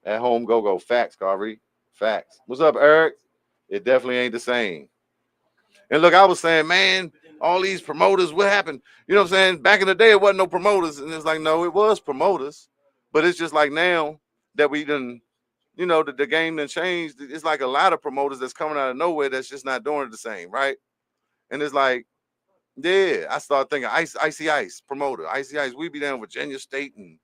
At home, go facts, Carvey. Facts. What's up, Eric? It definitely ain't the same. And look, I was saying, man, all these promoters, what happened? You know what I'm saying? Back in the day, it wasn't no promoters, and it's like, no, it was promoters, but it's just like now that we done, the game done changed. It's like a lot of promoters that's coming out of nowhere that's just not doing it the same, right? And it's like, yeah, I started thinking Icy Ice promoter, Icy Ice. We be down in Virginia State and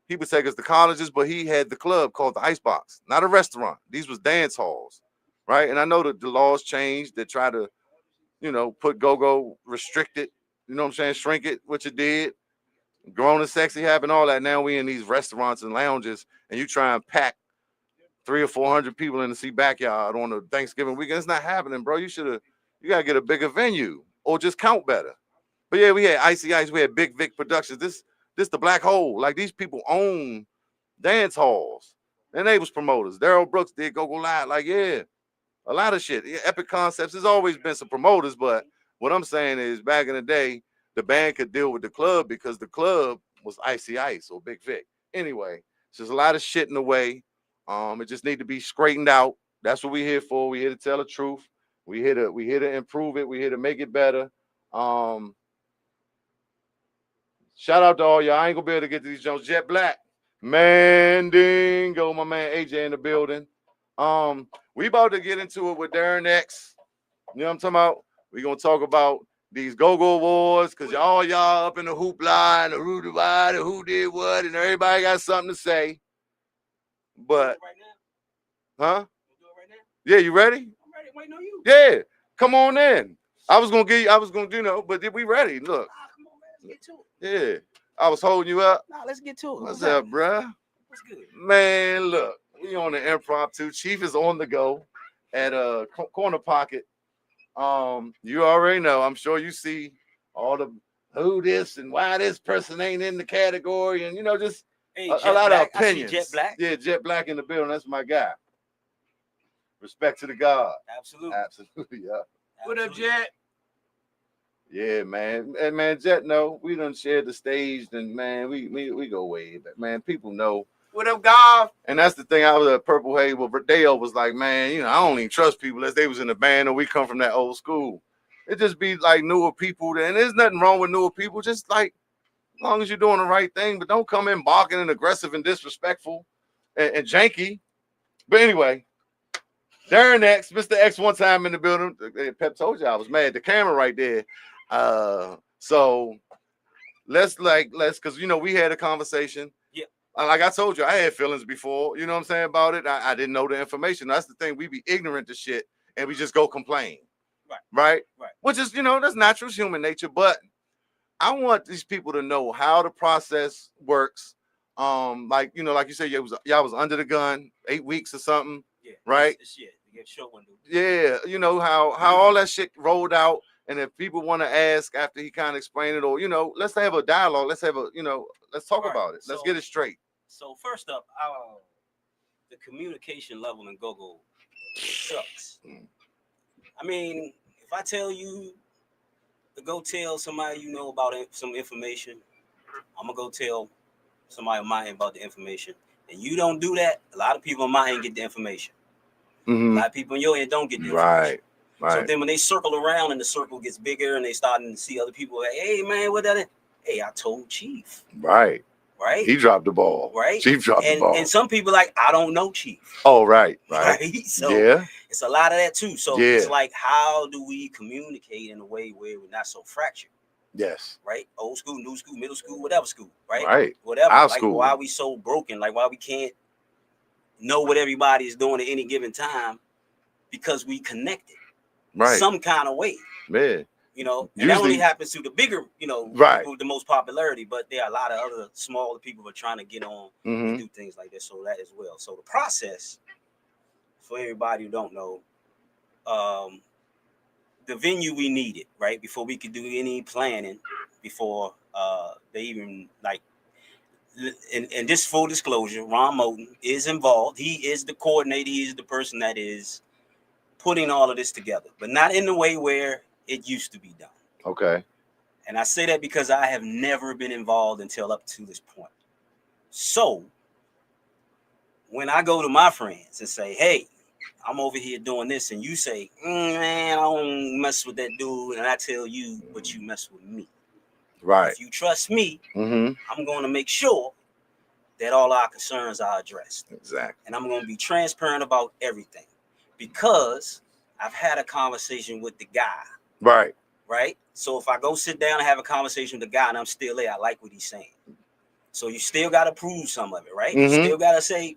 he would take us to colleges, but he had the club called the Icebox, not a restaurant. These was dance halls, right? And I know that the laws changed that try to, put go-go, restrict it, you know what I'm saying, shrink it, which it did. Grown and sexy happened, all that. Now we in these restaurants and lounges, and you try and pack 300 or 400 people in the sea backyard on a Thanksgiving weekend. It's not happening, bro. You gotta get a bigger venue or just count better. But yeah, we had Icy Ice, we had Big Vic Productions. This the black hole. Like these people own dance halls. And they was promoters. Daryl Brooks did Go Live. Like, yeah, a lot of shit. Yeah, Epic Concepts. There's always been some promoters, but what I'm saying is back in the day, the band could deal with the club because the club was Icy Ice or Big Vic. Anyway, It's just a lot of shit in the way. It just need to be straightened out. That's what we're here for. We're here to tell the truth. We're here to improve it. We're here to make it better. Shout out to all y'all. I ain't gonna be able to get to these Jones. Jet Black, Mandingo, my man AJ in the building. We about to get into it with Darrin X. You know what I'm talking about? We're gonna talk about these go-go wars, because y'all up in the hoopla and the roo-doo-wah, the who did what, and everybody got something to say. But huh? Yeah, you ready? I'm ready. Waiting on you. Yeah, come on in. I was gonna, but did we ready? Look. Come on, man. Let's get to it. Yeah, I was holding you up. Nah, let's get to it. What's up, bruh? What's good? Man, look, we on the impromptu. Chief is on the go at a corner pocket. You already know. I'm sure you see all the who this and why this person ain't in the category, and just a lot of opinions. Jet Black. Yeah, Jet Black in the building. That's my guy. Respect to the God. Absolutely. Yeah. What up, Jet? Yeah, man. And man, Jet, no, we done shared the stage, and man, we go way back. Man, people know. What up, Golf? And that's the thing. I was at Purple Haze, but Bday was like, man, I don't even trust people unless they was in the band or we come from that old school. It just be like newer people, and there's nothing wrong with newer people. Just like, as long as you're doing the right thing, but don't come in barking and aggressive and disrespectful and janky. But anyway, Darrin X, Mr. X, one time in the building. Pep told you I was mad. The camera right there. So let's because we had a conversation. Yeah. Like I told you, I had feelings before, you know what I'm saying, about it. I didn't know the information. That's the thing. We be ignorant to shit and we just go complain. Right. Which is, that's natural, human nature. But I want these people to know how the process works. Like you said, y'all was under the gun 8 weeks or something. Yeah. Right. Short one, dude. Yeah. How all that shit rolled out. And if people want to ask after he kind of explained it, or let's have a dialogue. Let's have let's talk about it. Let's get it straight. So first up, the communication level in go-go sucks. I mean, if I tell you to go tell somebody about some information, I'm gonna go tell somebody on my end about the information, and you don't do that, a lot of people on my end get the information. Mm-hmm. A lot of people on your end don't get the information. Right. So then when they circle around and the circle gets bigger and they starting to see other people like, hey man, what that is? Hey, I told Chief. Right. Right. He dropped the ball. Right. Chief dropped the ball. And some people like, I don't know Chief. Oh, right. So yeah. It's a lot of that too. So it's like, how do we communicate in a way where we're not so fractured? Yes. Right. Old school, new school, middle school, whatever school. Right. Right. Whatever. Our like school. why are we so broken? Like why we can't know what everybody is doing at any given time because we connected. Right. Some kind of way. Man. And that only happens to the bigger, people with the most popularity, but there are a lot of other smaller people who are trying to get on and do things like this. So that as well. So the process, for everybody who don't know, the venue we needed, right, before we could do any planning, before they even and this full disclosure, Ron Moten is involved. He is the coordinator. He is the person that is putting all of this together, but not in the way where it used to be done. Okay. And I say that because I have never been involved until up to this point. So when I go to my friends and say, hey, I'm over here doing this, and you say, man, I don't mess with that dude, and I tell you, but you mess with me. Right. If you trust me, I'm going to make sure that all our concerns are addressed. Exactly. And I'm going to be transparent about everything. Because I've had a conversation with the guy. Right. Right. So if I go sit down and have a conversation with the guy and I'm still there, I like what he's saying. So you still got to prove some of it, right? You still got to say,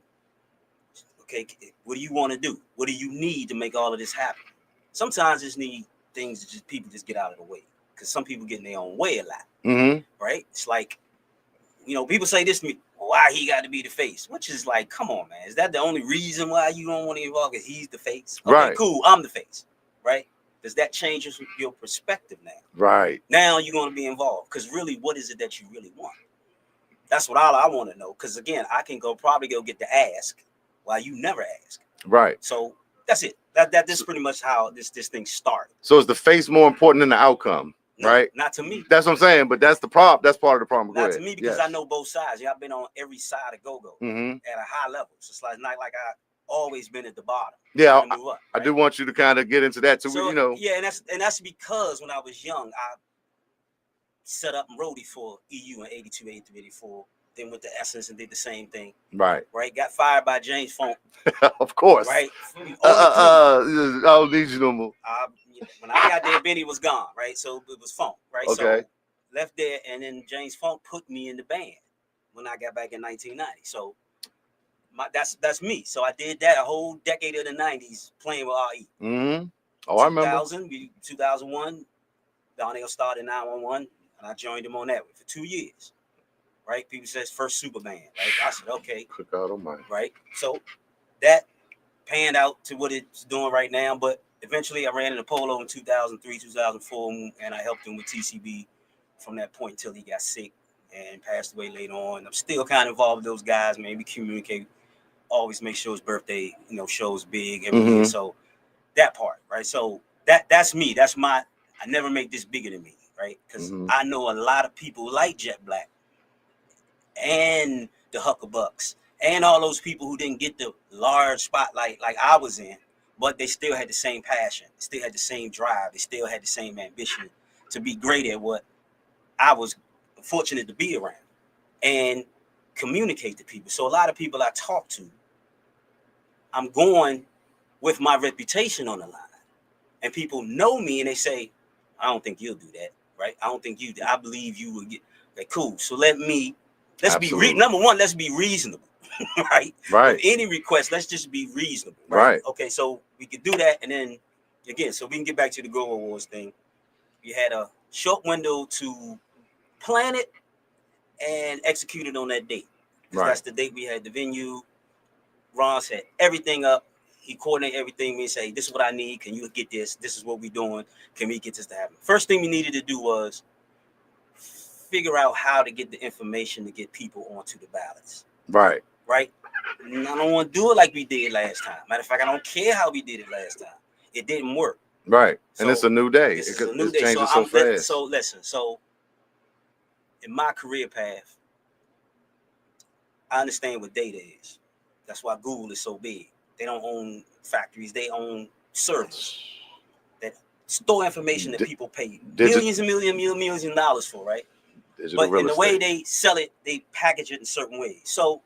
okay, what do you want to do? What do you need to make all of this happen? Sometimes just need things that people just get out of the way. Because some people get in their own way a lot. Right. It's like, people say this to me. Why he got to be the face, which is like, come on, man. Is that the only reason why you don't want to involve? Because he's the face. Okay, right. Cool. I'm the face. Right. Does that change your perspective now? Right. Now you're going to be involved. Because really, what is it that you really want? That's what I want to know. Because again, I can probably go get the ask while you never ask. Right. So that's it. This is pretty much how this thing started. So is the face more important than the outcome? right? Not to me. That's what I'm saying. But that's the problem. That's part of the problem. Not to me because I know both sides. Yeah, I've been on every side of go-go mm-hmm. at a high level. So it's not like I always been at the bottom. Yeah, up, right? I do want you to kind of get into that too. So, you know. Yeah, and that's because when I was young, I set up and roadie for EU in 82, 83, 84. Then went to Essence and did the same thing. Right. Got fired by James Funk. Of course. Right. I don't need you no more. When I got there, Benny was gone. Right. So it was Funk. Right. Okay. So left there, and then James Funk put me in the band when I got back in 1990. So that's me. So I did that a whole decade of the 90s playing with RE. Mm-hmm. Oh, I remember. 2001, Donnell started 911, and I joined him on that for 2 years. Right? People says first super band. Right? I said, okay. Good God Almighty. Right? So that panned out to what it's doing right now, but eventually I ran into Polo in 2003, 2004, and I helped him with TCB from that point until he got sick and passed away later on. I'm still kind of involved with those guys, man. We communicate, always make sure his birthday, shows big every year. So that part, right? So that's me. That's I never make this bigger than me, right? Because I know a lot of people like Jet Black and the Huckabucks and all those people who didn't get the large spotlight like I was in, but they still had the same passion, they still had the same drive, they still had the same ambition to be great at what I was fortunate to be around and communicate to people. So a lot of people I talk to, I'm going with my reputation on the line, and people know me and they say, I don't think you'll do that, right? I don't think you do. I believe you will get that. Cool. So let's be number one, let's be reasonable. Right. With any request, let's just be reasonable. Right. Okay, so we can do that, and then again, so we can get back to the Go Awards thing. We had a short window to plan it and execute it on that date. Right. That's the date we had the venue. Ron set everything up. He coordinated everything. We say, this is what I need. Can you get this? This is what we're doing. Can we get this to happen? First thing we needed to do was figure out how to get the information to get people onto the ballots. Right. Right. And I don't want to do it like we did last time. Matter of fact, I don't care how we did it last time. It didn't work. Right. And it's a new day. It's a new day. So fast. So listen. So in my career path, I understand what data is. That's why Google is so big. They don't own factories. They own servers that store information that people pay millions and millions of dollars for, right? But in the way they sell it, they package it in certain ways. So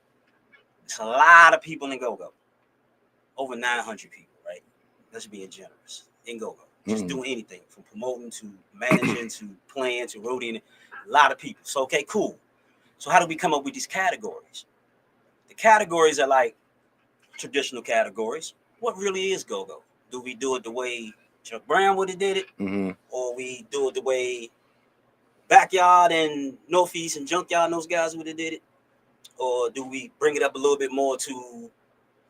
it's a lot of people in Go-Go. Over 900 people, right? That's being generous in Go-Go. Just doing anything from promoting to managing to playing to roadieing. A lot of people. So, okay, cool. So how do we come up with these categories? The categories are like traditional categories. What really is Go-Go? Do we do it the way Chuck Brown would have did it? Or we do it the way Backyard and Northeast and Junkyard and those guys would have did it? Or do we bring it up a little bit more to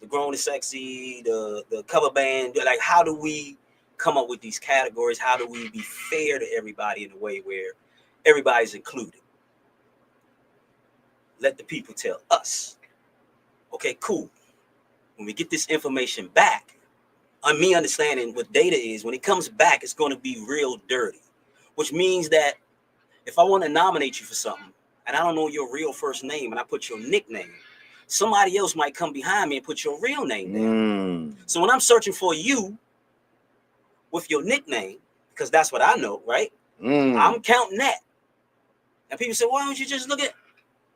the Grown and Sexy, the cover band? Like, how do we come up with these categories? How do we be fair to everybody in a way where everybody's included? Let the people tell us. Okay, cool. When we get this information back, me understanding what data is, when it comes back, it's going to be real dirty, which means that if I want to nominate you for something and I don't know your real first name and I put your nickname, somebody else might come behind me and put your real name down. So when I'm searching for you with your nickname, because that's what I know, right? I'm counting that. And people say, why don't you just look at,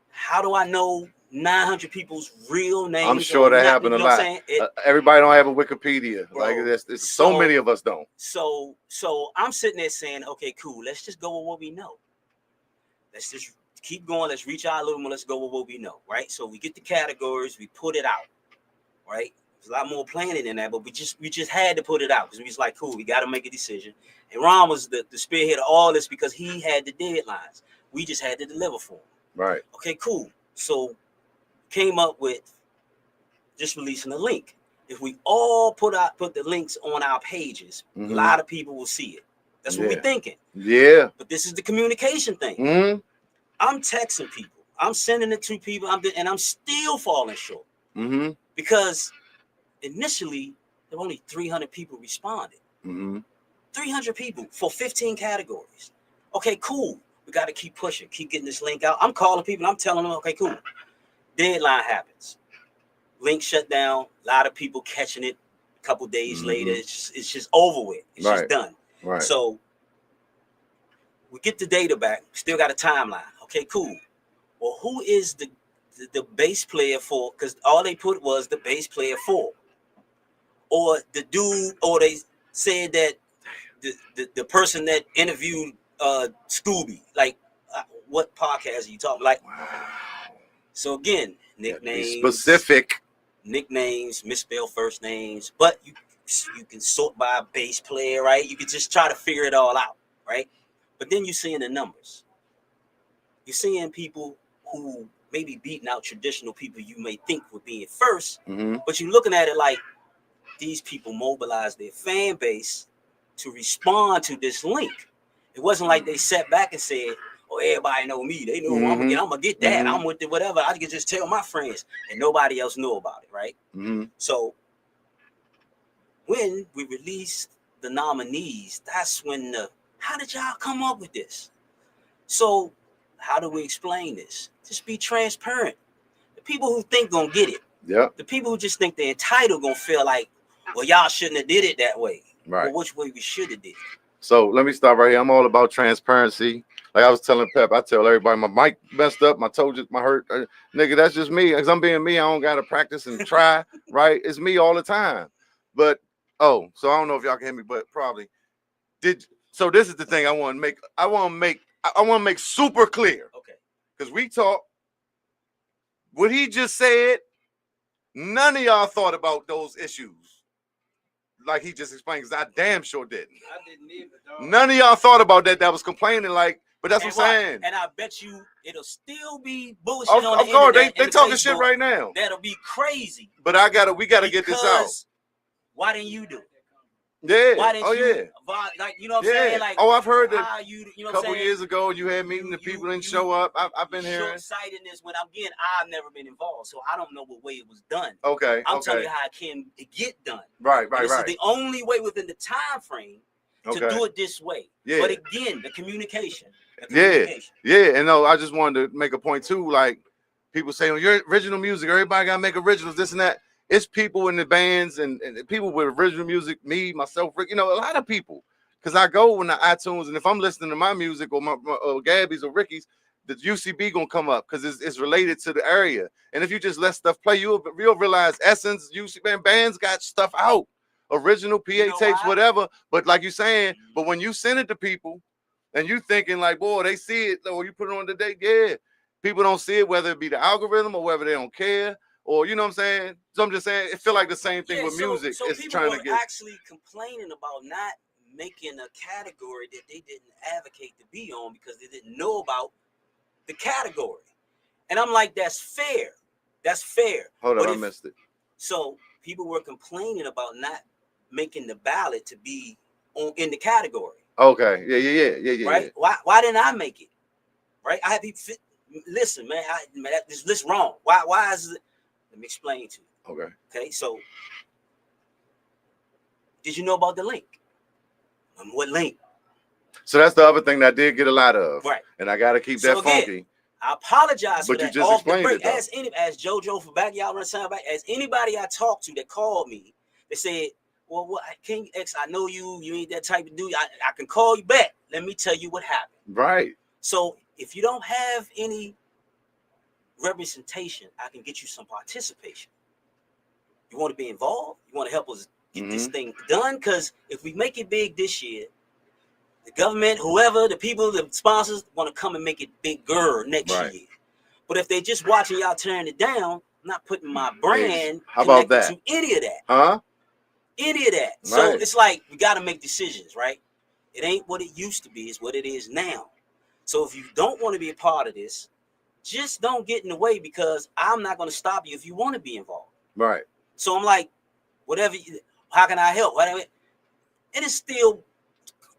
how do I know 900 people's real names? I'm sure that happened a lot. Everybody don't have a Wikipedia. Bro, like there's so many of us don't. So I'm sitting there saying, okay, cool. Let's just go with what we know. Let's just keep going. Let's reach out a little more. Let's go with what we know, right? So we get the categories. We put it out, right? There's a lot more planning in that, but we just had to put it out because we was like, cool, we got to make a decision. And Ron was the spearhead of all this because he had the deadlines. We just had to deliver for him. Right. Okay, cool. So came up with just releasing a link. If we all put the links on our pages, a lot of people will see it. That's what we're thinking. Yeah. But this is the communication thing. I'm texting people. I'm sending it to people. And I'm still falling short. Because initially, there were only 300 people responded. 300 people for 15 categories. Okay, cool. We got to keep pushing, keep getting this link out. I'm calling people. I'm telling them, okay, cool. Deadline happens. Link shut down. A lot of people catching it. A couple days later, it's just over with. It's just done. Right. So we get the data back. Still got a timeline. Okay, cool. Well, who is the bass player for? Because all they put was the bass player for, or the dude, or they said that the person that interviewed Scooby, like what podcast are you talking? Like, so again, nicknames, specific nicknames, misspell first names, but you can sort by bass player, right? You can just try to figure it all out, right? But then you're seeing the numbers. You're seeing people who maybe beating out traditional people you may think would be in first, but you're looking at it like these people mobilize their fan base to respond to this link. It wasn't like they sat back and said, "Oh, everybody know me. They know I'm gonna get that. I'm with it, whatever. I can just tell my friends," and nobody else knew about it, right? So when we released the nominees, that's when how did y'all come up with this? So how do we explain this? Just be transparent. The people who think gonna get it. Yeah. The people who just think they're entitled gonna feel like, well, y'all shouldn't have did it that way. Right. Well, which way we should have did it. So let me stop right here. I'm all about transparency. Like I was telling Pep, I tell everybody my mic messed up, my toe just my hurt. Nigga, that's just me. As I'm being me, I don't gotta practice and try, right? It's me all the time. But so I don't know if y'all can hear me, but probably so this is the thing I want to make super clear. Okay. Because we talk what he just said, none of y'all thought about those issues. Like he just explained, because I damn sure didn't. I didn't either, dog. None of y'all thought about that was complaining, like, but that's what I'm saying. And I bet you it'll still be bullshit on the Of course, internet. they talking shit right now. That'll be crazy. But we gotta get this out. Why didn't you do it? Yeah. Why didn't you? Yeah. Like, you know what I'm saying? Like, I've heard that you know a couple years ago you had meeting the people didn't show up. I've been hearing. Short-sightedness when I've never been involved, so I don't know what way it was done. Okay. I'm telling you how it can get done. Right. This is the only way within the time frame to do it this way. Yeah. But again, the communication. Yeah. And no, I just wanted to make a point too. Like people say, on your original music, everybody gotta make originals, this and that. It's people in the bands and people with original music, me, myself, Rick, a lot of people. Because I go in the iTunes, and if I'm listening to my music or Gabby's or Ricky's, the UCB gonna come up because it's related to the area. And if you just let stuff play, you'll realize Essence, UCB bands got stuff out, original PA tapes, whatever. But like you're saying, but when you send it to people, and you thinking like, boy, they see it, or you put it on the date, people don't see it, whether it be the algorithm or whether they don't care. Or you know what I'm saying? So I'm just saying it feel like the same thing with music. So it's people trying were to get actually complaining about not making a category that they didn't advocate to be on because they didn't know about the category. And I'm like, that's fair. That's fair. Hold on, I missed it. So people were complaining about not making the ballot to be in the category. Okay. Yeah. Right? Yeah. Why didn't I make it? Right? I had people listen, man. This list wrong. Why is it? Let me explain to you. Okay. So, did you know about the link? What link? So that's the other thing that I did get a lot of. Right. And I got to keep that funky. I apologize for that. But you just explained it. As JoJo for Backyard Run Sound Back, as anybody I talked to that called me, they said, "Well, what King X? I know you ain't that type of dude. I can call you back. Let me tell you what happened." Right. So if you don't have any representation, I can get you some participation. You want to be involved? You want to help us get this thing done? Because if we make it big this year, the government, whoever, the people, the sponsors want to come and make it bigger next year. But if they just watching y'all turn it down, I'm not putting my brand connected to any of that. Any of that. Right. So it's like we got to make decisions, right? It ain't what it used to be. It's what it is now. So if you don't want to be a part of this, just don't get in the way because I'm not going to stop you if you want to be involved. Right. So I'm like, how can I help? It is still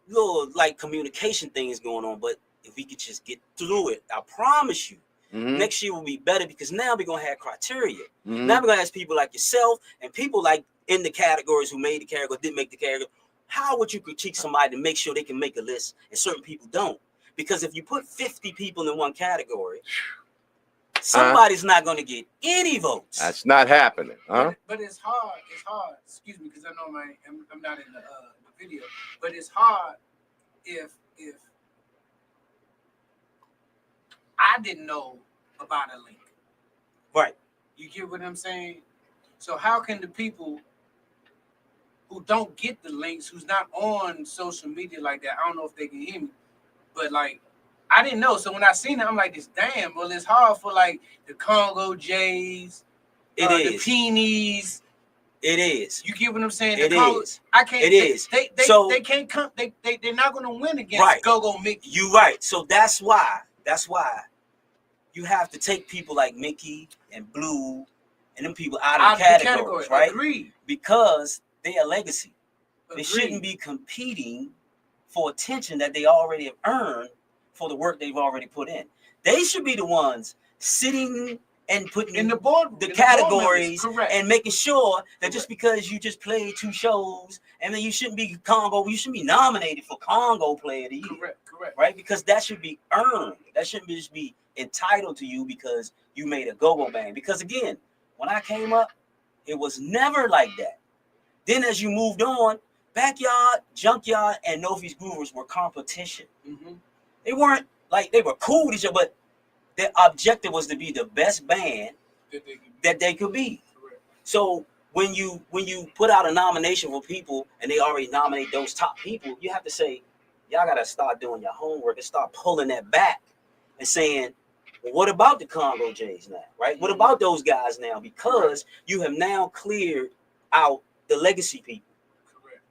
little like communication things going on, but if we could just get through it, I promise you, next year will be better because now we're going to have criteria. Now we're going to ask people like yourself and people like in the categories who made the category, didn't make the category. How would you critique somebody to make sure they can make a list and certain people don't? Because if you put 50 people in one category, somebody's not going to get any votes. That's not happening, huh? But it's hard. It's hard. Excuse me, because I know I'm not in the video. But it's hard if I didn't know about a link. Right. You get what I'm saying? So how can the people who don't get the links, who's not on social media like that, I don't know if they can hear me, but like, I didn't know. So when I seen it, I'm like, this damn, well, it's hard for like the Congo Jays, the Peonies. It is. You get what I'm saying? It is. I can't. It is. They can't come. They're not going to win against Go-Go Mickey. You right. So that's why you have to take people like Mickey and Blue and them people out of the categories, right? Agreed. Because they are legacy. Agreed. They shouldn't be competing for attention that they already have earned for the work they've already put in. They should be the ones sitting and putting in the board, the categories and making sure that just because you just played 2 shows and then you shouldn't be Congo, you shouldn't be nominated for Congo Player of the Year. Correct. Right? Because that should be earned. That shouldn't just be entitled to you because you made a go-go band. Because again, when I came up, it was never like that. Then as you moved on, Backyard, Junkyard, and Nofi's Groovers were competition. Mm-hmm. They weren't like they were cool with each other, but their objective was to be the best band that they could be. Correct. So when you put out a nomination for people and they already nominate those top people, you have to say, y'all gotta start doing your homework and start pulling that back and saying, well, what about the Congo Jays now? Right? What about those guys now? Because you have now cleared out the legacy people.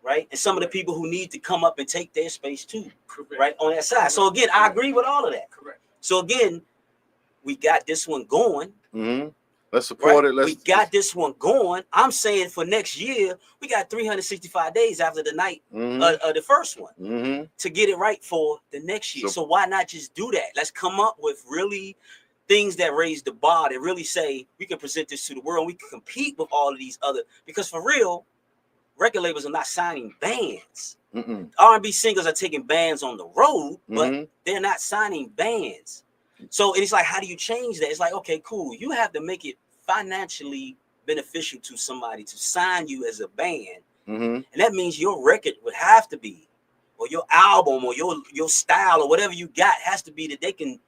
Right? And some of the people who need to come up and take their space too. Correct. Right? On that side. So again, I agree with all of that. Correct. So again, we got this one going. Mm-hmm. Let's support it. We got this one going. I'm saying for next year, we got 365 days after the night of the first one to get it right for the next year. So why not just do that? Let's come up with really things that raise the bar, that really say we can present this to the world. We can compete with all of these other, because for real, record labels are not signing bands. R&B singers are taking bands on the road, but they're not signing bands. So it's like, how do you change that? It's like, okay, cool. You have to make it financially beneficial to somebody to sign you as a band. And that means your record would have to be, or your album or your style or whatever you got has to be that they can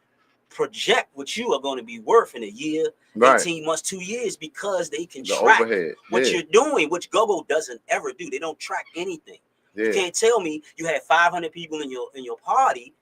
project what you are going to be worth in a year, 18 months, 2 years, because they can track what you're doing, which Go-Go doesn't ever do. They don't track anything. You can't tell me you had 500 people in your party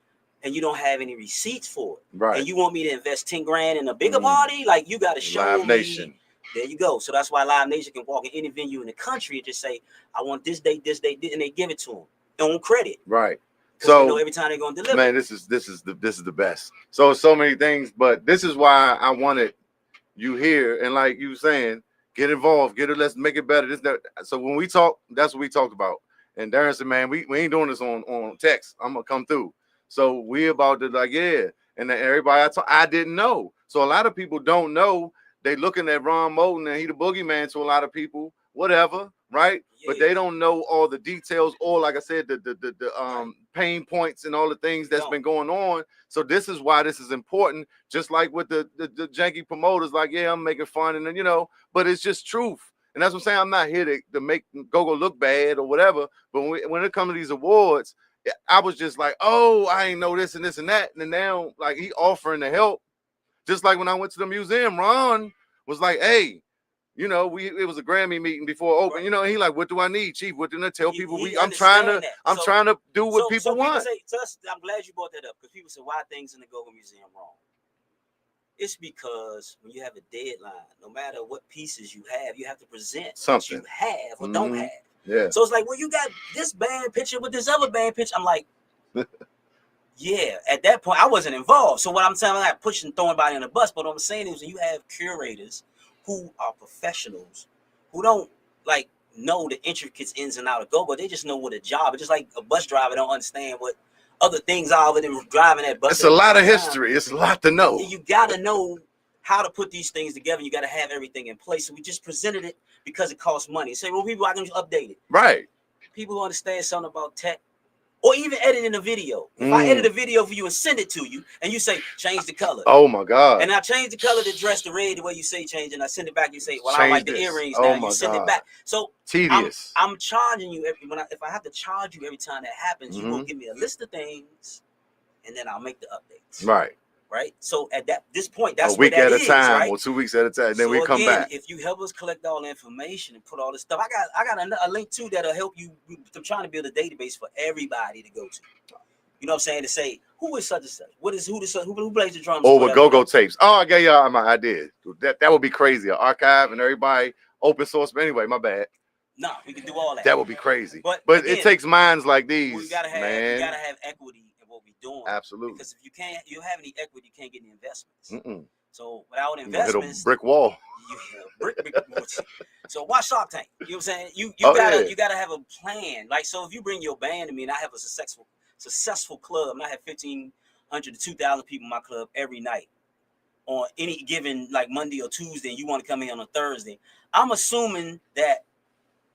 and you don't have any receipts for it. And you want me to invest 10 grand in a bigger party? Like, you got to show Live me. Nation. There you go. So that's why Live Nation can walk in any venue in the country and just say, I want this date, and they give it to them on credit. Right. So know every time they're gonna deliver. Man, this is the best. So many things, but this is why I wanted you here. And like you saying, get involved, let's make it better. So when we talk, that's what we talked about. And Darrin said, man, we ain't doing this on text. I'm gonna come through. So we about to and then everybody I didn't know. So a lot of people don't know. They looking at Ron Moulton and he the boogeyman to a lot of people, whatever, right? But they don't know all the details, or like I said, the pain points and all the things that's been going on. So this is why this is important. Just like with the janky promoters, like, I'm making fun, and then but it's just truth. And that's what I'm saying. I'm not here to make Go-Go look bad or whatever. But when it comes to these awards, I was just like, oh, I ain't know this and this and that. And then now, like, he offering to help. Just like when I went to the museum, Ron was like, hey, it was a Grammy meeting before open. He like, what do I need, Chief? What do I tell people? I'm trying to do what people want. I'm glad you brought that up, because people say, why things in the Go-Go Museum wrong? It's because when you have a deadline, no matter what pieces you have to present something what you have or don't have. Yeah. So it's like, well, you got this band picture with this other band picture. I'm like, yeah. At that point, I wasn't involved. So what I'm saying, I'm not pushing, throwing anybody on the bus. But what I'm saying is, when you have curators who are professionals, who don't know the intricate ins and out of Go-Go, they just know what a job. It's just like a bus driver don't understand what other things are other than driving that bus. It's a lot of history. It's a lot to know. You got to know how to put these things together. You got to have everything in place. So we just presented it because it costs money. Say, well, people, I can just update it. Right. People who understand something about tech Or even editing a video. If I edit a video for you and send it to you, and you say, change the color. Oh my God. And I change the color to dress the red the way you say change, and I send it back, you say, well, I don't like the earrings now. You send it back. So tedious. I'm charging you if I have to charge you every time that happens, you will give me a list of things, and then I'll make the updates. Right. So at this point, that's a week at a time, right? or 2 weeks at a time. Then we come back. If you help us collect all the information and put all this stuff, I got a link too that'll help you. I'm trying to build a database for everybody to go to. You know what I'm saying? To say who is such and such, who plays the drums? With go-go tapes. Oh, I gave y'all my idea. That would be crazy. An archive and everybody open source. But anyway, my bad. No, we can do all that. That would be crazy. But again, it takes minds like these. We gotta have equity in what we're doing. Absolutely. Because if you have any equity, you can't get any investments. So without investments, hit a brick wall. Brick. So watch Shark Tank. You know what I'm saying? You gotta have a plan. Like, so if you bring your band to me and I have a successful club, and I have 1,500 to 2,000 people in my club every night on any given like Monday or Tuesday, and you want to come in on a Thursday, I'm assuming that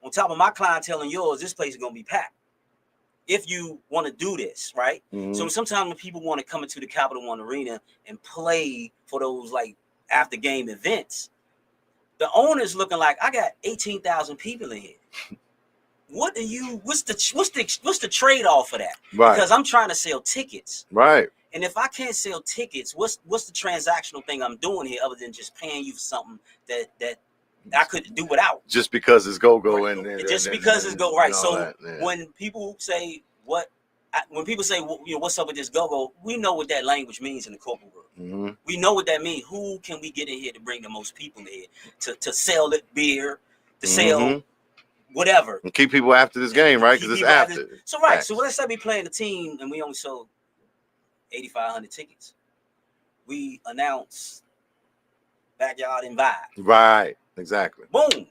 on top of my clientele and yours, this place is gonna be packed. If you want to do this, right? So sometimes when people want to come into the Capital One Arena and play for those like after game events, the owner's looking like, I got 18,000 people in here. What's the trade-off for that? Right. Because I'm trying to sell tickets. Right. And if I can't sell tickets, what's the transactional thing I'm doing here other than just paying you for something that I could do without? Just because it's go-go and because it's go right. So that, when people say what's up with this go-go, we know what that language means in the corporate world. We know what that means. Who can we get in here to bring the most people in here to sell the beer, to sell whatever, and keep people after this game, right? Because it's after. So right. So let's say we playing a team and we only sold 8,500 tickets. We announce Backyard and Vibe. Right. Exactly. Boom.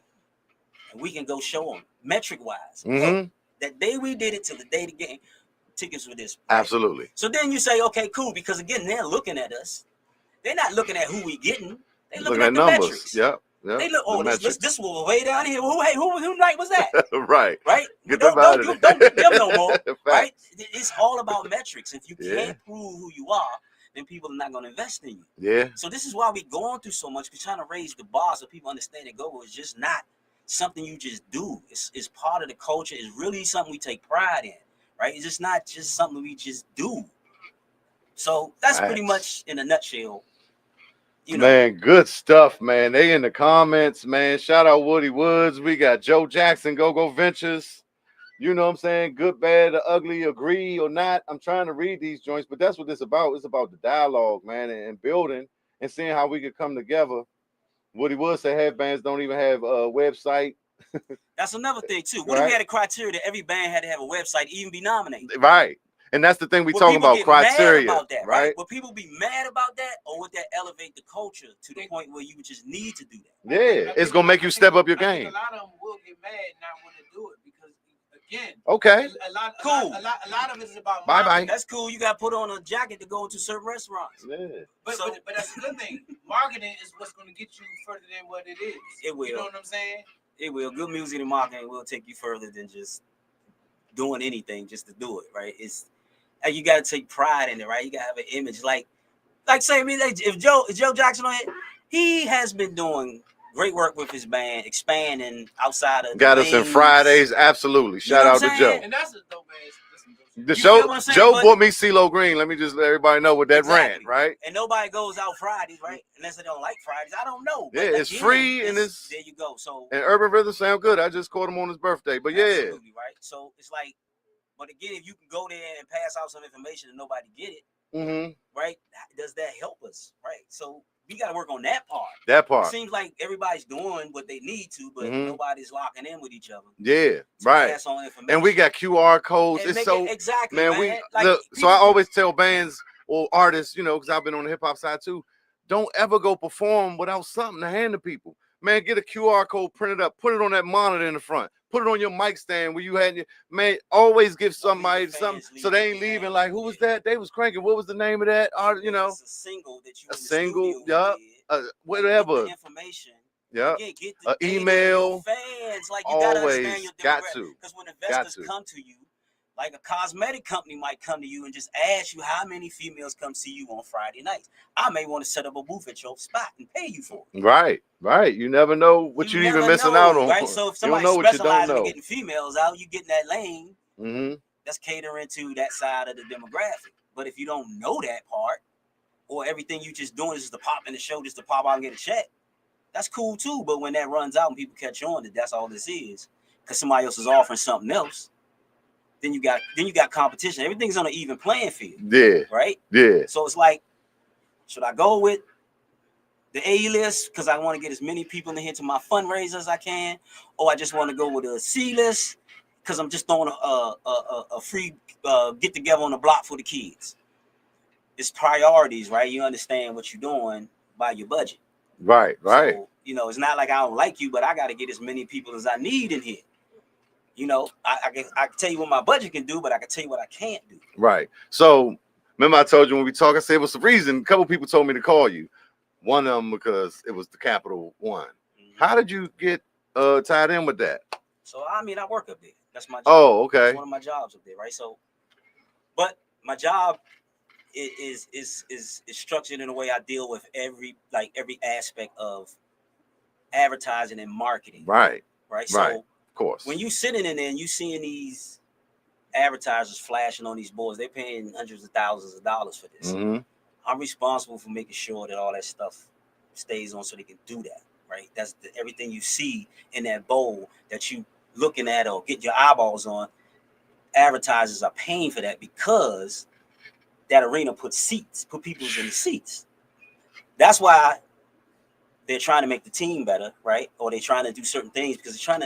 And we can go show them metric wise. That day we did it to the day the game, tickets were this. Right? Absolutely. So then you say, okay, cool, because again, they're looking at us. They're not looking at who we getting. They're looking at the numbers. Metrics. Yep. They look. Oh, this was way down here. Who night was that? Right. Get don't get them no more. Right. It's all about metrics. If you can't prove who you are, then people are not going to invest in you. Yeah. So this is why we're going through so much. We're trying to raise the bar so people understand that go-go is just not something you just do. It's part of the culture. It's really something we take pride in, right? It's just not just something we just do. So that's pretty much in a nutshell. You know. Man, good stuff, man. They in the comments, man. Shout out Woody Woods. We got Joe Jackson, Go-Go Ventures. You know what I'm saying? Good, bad, or ugly, agree or not. I'm trying to read these joints, but that's what it's about. It's about the dialogue, man, and building and seeing how we could come together. Woody Woods said headbands don't even have a website. That's another thing, too. What if we had a criteria that every band had to have a website, even be nominated? Right. And that's the thing we talking about, criteria. About that, right? Would people be mad about that, or would that elevate the culture to the point where you would just need to do that? Yeah, it's going to make you step up your game. A lot of them will get mad and not want to do it because, again, okay, a lot of it is about bye. That's cool. You got to put on a jacket to go into certain restaurants. Yeah. But that's a good thing. Marketing is what's going to get you further than what it is. It will. You know what I'm saying? It will. Good music and marketing will take you further than just doing anything just to do it, right? It's you got to take pride in it, right? You got to have an image. Like say, I mean, if Joe Jackson on it, he has been doing great work with his band, expanding outside of got us in Fridays. Absolutely. Shout out to Joe. And that's a dope ass. The show, Joe bought me CeeLo Green. Let me just let everybody know what that rant, right? And nobody goes out Fridays, right? Unless they don't like Fridays. I don't know. Yeah, it's free and it's there you go. So and Urban Rhythm sound good. I just caught him on his birthday, but absolutely, right? So it's like, but again, if you can go there and pass out some information and nobody get it, right? Does that help us, right? So we got to work on that part. That part. It seems like everybody's doing what they need to, but nobody's locking in with each other. Yeah, right. Pass on information. And we got QR codes. It's so exactly, man. We look. So I always tell bands or artists, you know, because I've been on the hip hop side too. Don't ever go perform without something to hand to people. Man, get a QR code printed up, put it on that monitor in the front, put it on your mic stand where you had your man. Always give somebody something so they ain't leaving like, who was that? They was cranking. What was the name of that? You know, it's a single that you a single, whatever information. Yeah, get email. Fans like you always gotta understand your got to because when investors come to you, Like a cosmetic company might come to you and just ask you how many females come see you on Friday nights. I may want to set up a booth at your spot and pay you for it. Right. You never know what you're even missing out on. Right? So if You don't somebody know what you don't specializes in know. getting females out, you get in that lane. Mm-hmm. That's catering to that side of the demographic. But if you don't know that part, or everything you just doing is just to pop in the show, just to pop out and get a check, that's cool too. But when that runs out and people catch on that that's all this is, because somebody else is offering something else, then you got competition. Everything's on an even playing field. Yeah. Right? Yeah. So it's like, should I go with the A-list because I want to get as many people in here to my fundraiser as I can, or I just want to go with a C-list because I'm just throwing a free get together on the block for the kids? It's priorities, right? You understand what you're doing by your budget. Right. So, it's not like I don't like you, but I got to get as many people as I need in here. I can tell you what my budget can do, but I can tell you what I can't do. Right. So remember I told you when we talked, I said it was the reason. A couple people told me to call you. One of them because it was the Capital One. Mm-hmm. How did you get tied in with that? So I work up there. That's my job. Oh, okay. That's one of my jobs up there, right? So, but my job is structured in a way I deal with every aspect of advertising and marketing. Right. So of course, when you sitting in there and you seeing these advertisers flashing on these boards, they're paying hundreds of thousands of dollars for this. Mm-hmm. I'm responsible for making sure that all that stuff stays on so they can do that, right? That's everything you see in that bowl that you looking at or get your eyeballs on. Advertisers are paying for that because that arena put people in the seats. That's why they're trying to make the team better, right? Or they're trying to do certain things because they're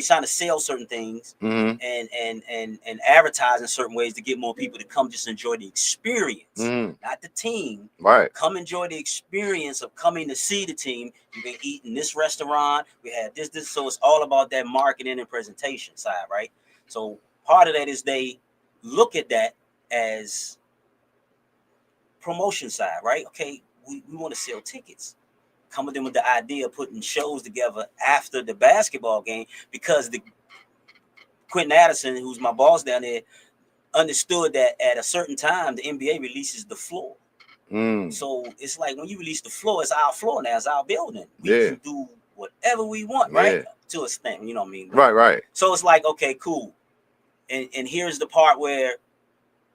trying to sell certain things and advertise in certain ways to get more people to come just enjoy the experience, not the team. Right. Come enjoy the experience of coming to see the team. You can eat in this restaurant. We had this. So it's all about that marketing and presentation side, right? So part of that is they look at that as promotion side, right? Okay, we want to sell tickets. Coming in with the idea of putting shows together after the basketball game because the Quentin Addison, who's my boss down there, understood that at a certain time the NBA releases the floor. So it's like when you release the floor, it's our floor now, it's our building. We can do whatever we want, right? To a extent, you know what I mean? Right. So it's like, okay, cool. And here's the part where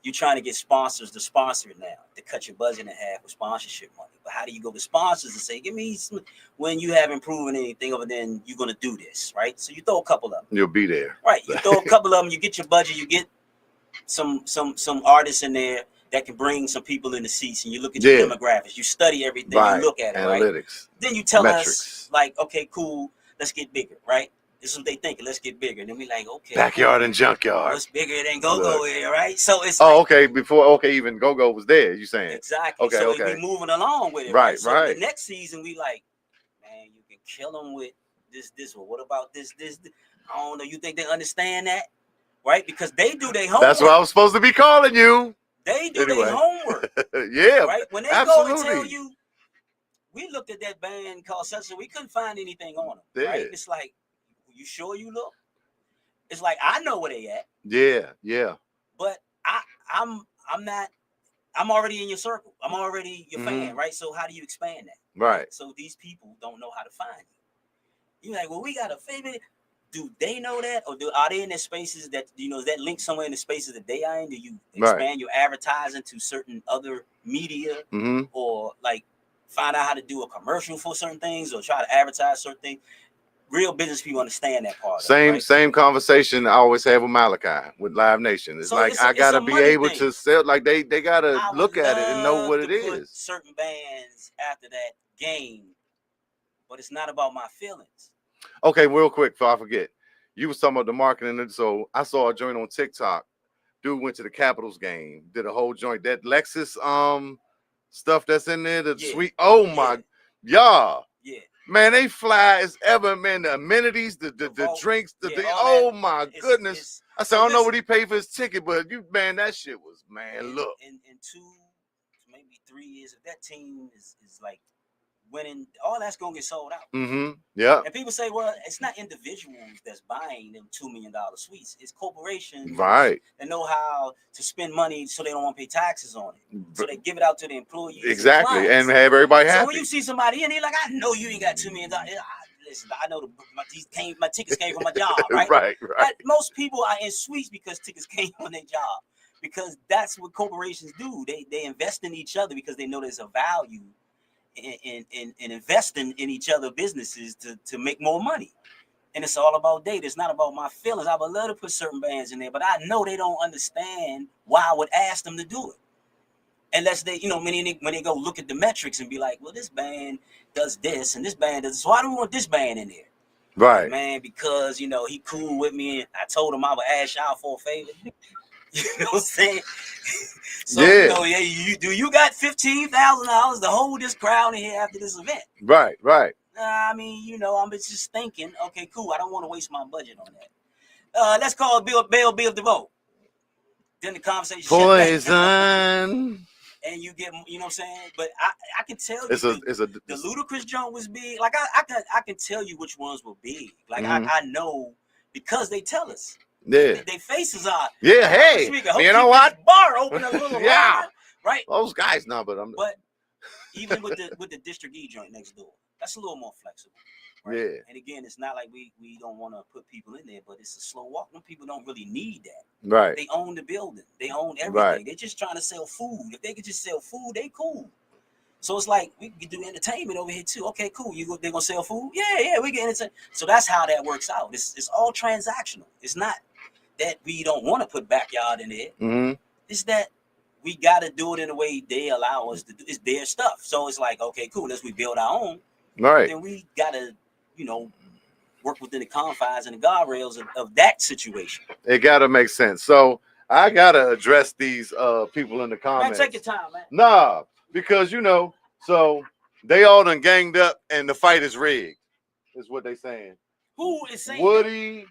you're trying to get sponsors to sponsor it now, to cut your budget in half with sponsorship money. But how do you go to sponsors and say, give me some, when you haven't proven anything other than you're going to do this, right? So you throw a couple of them. You'll be there. Right. You throw a couple of them, you get your budget, you get some artists in there that can bring some people in the seats, and you look at your demographics, you study everything, you look at it, analytics, right? Then you tell metrics. us, like, okay, cool, let's get bigger, right? This is what they think. Let's get bigger. And then we like, okay. Backyard and junkyard. What's bigger than Go-Go here, right? So it's even Go-Go was there, you saying. Exactly. So we moving along with it. Right. So the next season we like, man, you can kill them with this. Well, what about this? I don't know. You think they understand that? Right? Because they do their homework. That's what I was supposed to be calling you. They do their homework. Right? When they go and tell you, we looked at that band called Session, we couldn't find anything on them. Right? It's like, you sure you look? It's like, I know where they at. Yeah. But I'm already in your circle. I'm already your fan, right? So how do you expand that? Right. So these people don't know how to find you. You're like, well, we got a favorite. Do they know that? Or are they in their spaces that, is that link somewhere in the spaces that they are in? Do you expand your advertising to certain other media or like find out how to do a commercial for certain things or try to advertise certain things? Real business people understand that part. Same conversation I always have with Malachi with Live Nation. It's like I gotta be able to sell. Like they gotta look at it and know what it is. Certain bands after that game, but it's not about my feelings. Okay, real quick before I forget, you was talking about the marketing, and so I saw a joint on TikTok. Dude went to the Capitals game, did a whole joint. That Lexus stuff that's in there, the sweet. Oh my, yeah. Man, they fly as ever, man. The amenities, the drinks, oh my goodness. I said, I don't know what he paid for his ticket, but that shit was, look. In 2, maybe 3 years, if that team is like winning, all that's gonna get sold out. Yeah. And people say, well, it's not individuals that's buying them $2 million suites. It's corporations Right. that know how to spend money so they don't want to pay taxes on it. So they give it out to the employees. Exactly. And have everybody happy. So when you see somebody in, they're like, I know you ain't got $2 million. Listen, I know my tickets came from my job, right? Right. Most people are in suites because tickets came from their job. Because that's what corporations do. They invest in each other because they know there's a value in investing in each other businesses to make more money. And it's all about data. It's not about my feelings. I would love to put certain bands in there, but I know they don't understand why I would ask them to do it. Unless they, when they go look at the metrics and be like, well, this band does this and this band does this. So I don't want this band in there. Right. Like, man, because, he cool with me and I told him I would ask y'all for a favor. You know what I'm saying? So, you got $15,000 to hold this crowd in here after this event? Right. I'm just thinking, okay, cool. I don't want to waste my budget on that. Let's call Bill DeVoe. Then the conversation. Poison. And you get, you know what I'm saying? But I can tell you the Ludacris joint was big. Like I can tell you which ones were big. Like I know because they tell us. Yeah. Their faces are. Yeah. Hey. You know what? Bar open a little. Yeah. Longer, right. Those guys now, but even with the District E joint next door, that's a little more flexible. Right? Yeah. And again, it's not like we don't want to put people in there, but it's a slow walk. Them people don't really need that. Right. They own the building. They own everything. Right. They're just trying to sell food. If they could just sell food, they cool. So it's like we can do entertainment over here too. Okay, cool. They're gonna sell food? Yeah, we get entertainment. So that's how that works out. It's all transactional. It's not that we don't want to put backyard in there. Mm-hmm. It's that we got to do it in a way they allow us to do. It's their stuff. So it's like, okay, cool. Let's we build our own. Right. Then we got to, work within the confines and the guardrails of that situation. It got to make sense. So I got to address these people in the comments. Man, take your time, man. Nah, because, so they all done ganged up and the fight is rigged, is what they saying. Who is saying Woody, that?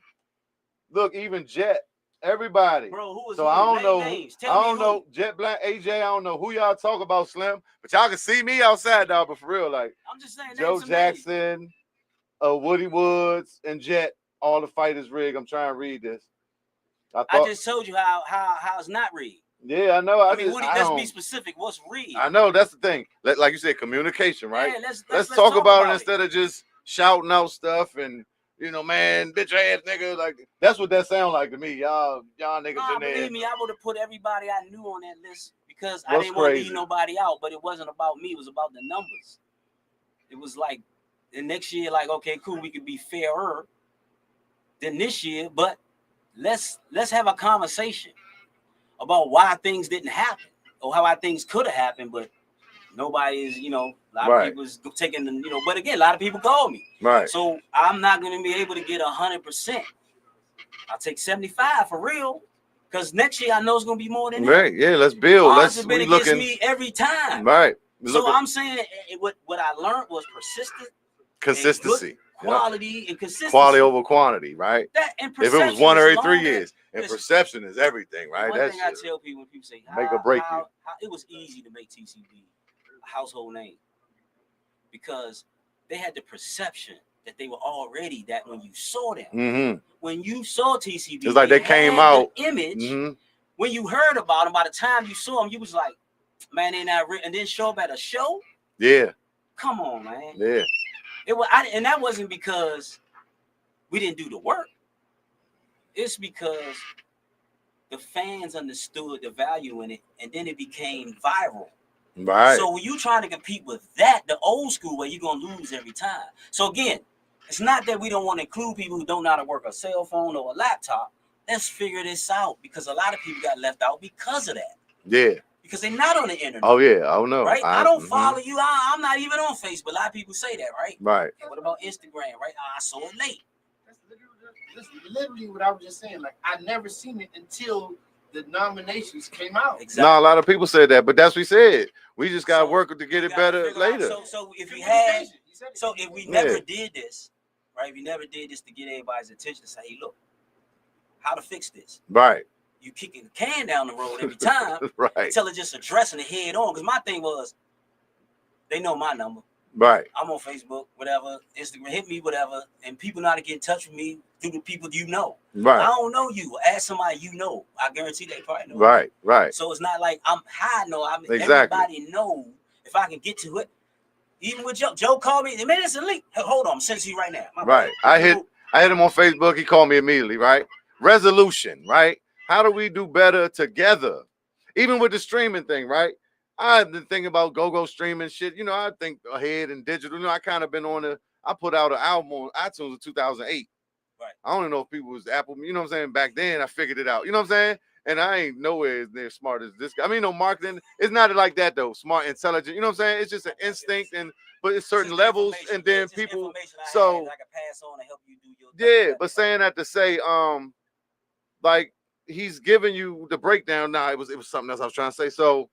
Look, even Jet, everybody. Bro, who is so I don't know. Names. I don't know. Jet Black, AJ, I don't know who y'all talk about, Slim. But y'all can see me outside, dog. But for real, like I'm just saying, Joe Jackson, Woody Woods, and Jet, all the fight is rigged. I'm trying to read this. I just told you how it's not rigged. Yeah, I know. Woody, let's be specific. What's rigged? I know that's the thing. Like you said, communication, right? Yeah, let's talk about it instead of just shouting out stuff and. Man, bitch ass nigga, like that's what that sound like to me. Y'all niggas in there. Believe me, I would have put everybody I knew on that list because I didn't want to leave nobody out. But it wasn't about me; it was about the numbers. It was like the next year, like okay, cool, we could be fairer than this year, but let's have a conversation about why things didn't happen or how things could have happened, but. Nobody is, a lot of people is taking the, but again, a lot of people call me. Right. So I'm not going to be able to get 100%. I'll take 75 for real. Because next year I know it's going to be more than that. Right. Yeah, let's build. Let's be looking me every time. Right. So I'm saying what I learned was consistency. Quality and consistency. Quality over quantity, right? That and if it was 1 or 3 years, and perception is everything, right? One thing I tell people when people say, make or break you. It was easy to make TCB a household name because they had the perception that they were already that when you saw them. Mm-hmm. When you saw TCB, it's like they came out image. Mm-hmm. When you heard about them, by the time you saw them, you was like, man, they're not and then show up at a show. Yeah. Come on, man. Yeah. It was, and that wasn't because we didn't do the work. It's because the fans understood the value in it, and then it became viral. Right. So when you trying to compete with that, the old school way, you're gonna lose every time. So again, it's not that we don't want to include people who don't know how to work a cell phone or a laptop. Let's figure this out because a lot of people got left out because of that. Yeah. Because they're not on the internet. Oh yeah, I don't know. Right? I don't follow you. I'm not even on Facebook. A lot of people say that, right? Right. What about Instagram? Right? I saw it late. That's literally what I was just saying. Like I never seen it until the nominations came out. Exactly. No, a lot of people said that, but that's what we said. We just got to work to get it better later. So if we had, if we never did this, right? We never did this to get everybody's attention to say, hey, look, how to fix this. Right. You kicking the can down the road every time. Right. Until it just addressing the head on. Because my thing was, they know my number. Right. I'm on Facebook, whatever, Instagram, hit me, whatever, and people know how to get in touch with me through the people you know. Right. I don't know you. Ask somebody you know. I guarantee they probably know. Right. You. Right. So it's not like I'm high. No, I mean, Exactly. everybody know if I can get to it. Even with Joe called me. Man, it's a link. Hold on, I'm sending you right now. Right. I hit him on Facebook. He called me immediately. Right. Resolution. Right. How do we do better together? Even with the streaming thing. Right. I've been thinking about go-go streaming shit. You know, I think ahead in digital. You know, I kind of been on I put out an album on iTunes in 2008. Right. I don't even know if people was Apple. You know what I'm saying? Back then, I figured it out. You know what I'm saying? And I ain't nowhere near smart as this guy. I mean, no marketing. It's not like that though. Smart, intelligent. You know what I'm saying? It's just an instinct, but it's certain levels, and then people. So I can pass on and help you do your yeah, but saying that to say, like he's giving you the breakdown. Now it was something else I was trying to say. So,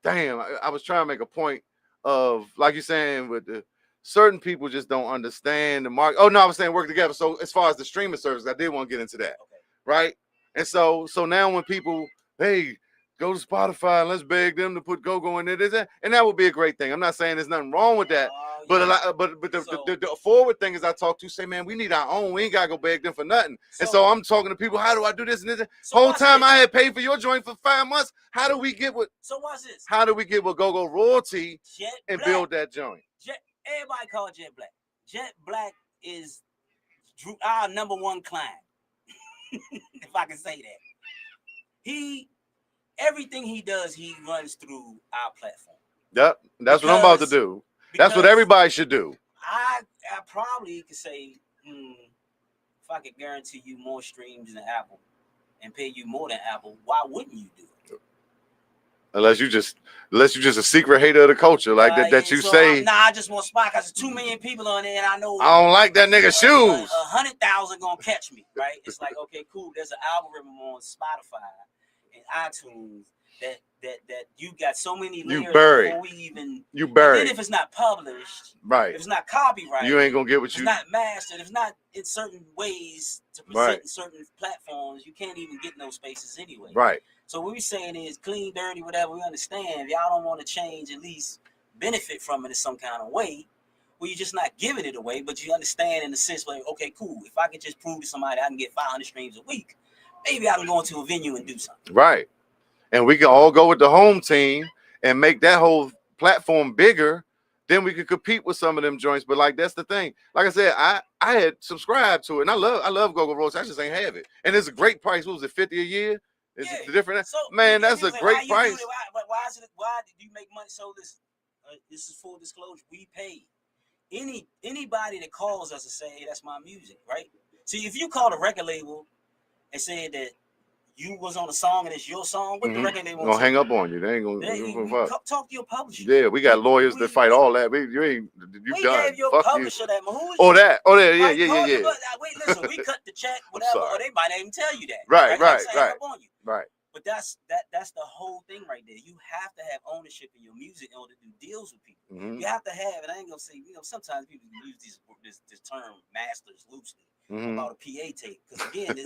damn, I was trying to make a point of like you're saying with the certain people just don't understand the market. Oh no, I was saying work together. So as far as the streaming service, I did want to get into that, right? And so now when people, hey, go to Spotify and let's beg them to put go-go in it, and that would be a great thing. I'm not saying there's nothing wrong with that, but the forward thing is I talk to say, man, we need our own. We ain't gotta go beg them for nothing. And so I'm talking to people. How do I do this and this? Whole time I had paid for your joint for 5 months. How do we get what? So watch this. How do we get what go-go royalty and build that joint? Everybody call Jet Black. Jet Black is our number one client, if I can say that. Everything he does, he runs through our platform. Yep, that's what I'm about to do. That's what everybody should do. I probably could say, if I could guarantee you more streams than Apple and pay you more than Apple, why wouldn't you do it? Unless you just a secret hater of the culture, like that you say. I just want spot because there's 2 million people on there, and I know I don't like that nigga shoes. 100,000 gonna catch me, right? It's like, okay, cool. There's an algorithm on Spotify and iTunes that you got so many layers before we even. You bury. And then if it's not published, right? If it's not copyrighted, you ain't gonna get what you. It's not mastered. It's not in certain ways to present in certain platforms. You can't even get in those spaces anyway. Right. So what we're saying is clean, dirty, whatever. We understand. If y'all don't want to change, at least benefit from it in some kind of way. Well, you're just not giving it away, but you understand in the sense like, okay, cool. If I can just prove to somebody I can get 500 streams a week, maybe I can go into a venue and do something. Right. And we can all go with the home team and make that whole platform bigger. Then we could compete with some of them joints. But like that's the thing. Like I said, I had subscribed to it, and I love go-go roast. I just ain't have it, and it's a great price. What was it, $50 a year? Is it different? So, man, that's a great price. Why do you make money? So this is full disclosure. We pay anybody that calls us and say, hey, that's my music, right? See, if you call the record label and say that you was on a song and it's your song, what the record label gonna hang up on you? They ain't gonna talk to your publisher. Yeah, we got lawyers that fight all that. You we done. Gave your Fuck publisher you. that. Who Oh, that. Oh, yeah, like, yeah. Wait, listen, we cut the check, whatever, or they might not even tell you that. Right. But that's the whole thing right there. You have to have ownership in your music in order to do deals with people. You have to have, and I ain't gonna say, sometimes people use this term masters loosely about a PA tape. Because again,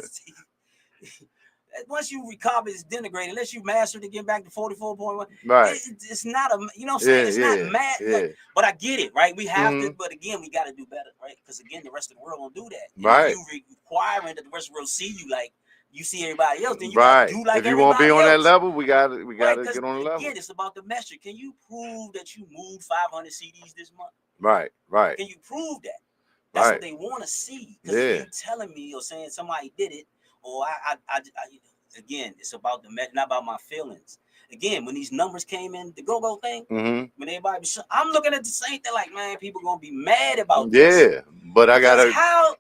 once you recopy, it's denigrated. Unless you mastered to get back to 44.1. Right. It's not a, what I'm saying? It's not mad. Yeah. But I get it, right? We have to, but again, we got to do better, right? Because again, the rest of the world won't do that. Right. You requiring that the rest of the world see you like you see everybody else, then you gotta do like everybody else. If you want to be on that level, we gotta get on the level. Again, it's about the metric. Can you prove that you moved 500 CDs this month? Right. Can you prove that? That's what they want to see. Because if you telling me or saying somebody did it, or I again, it's about the not about my feelings. Again, when these numbers came in, the go-go thing, when everybody I'm looking at the same thing like, man, people gonna be mad about this. Yeah, but I gotta. How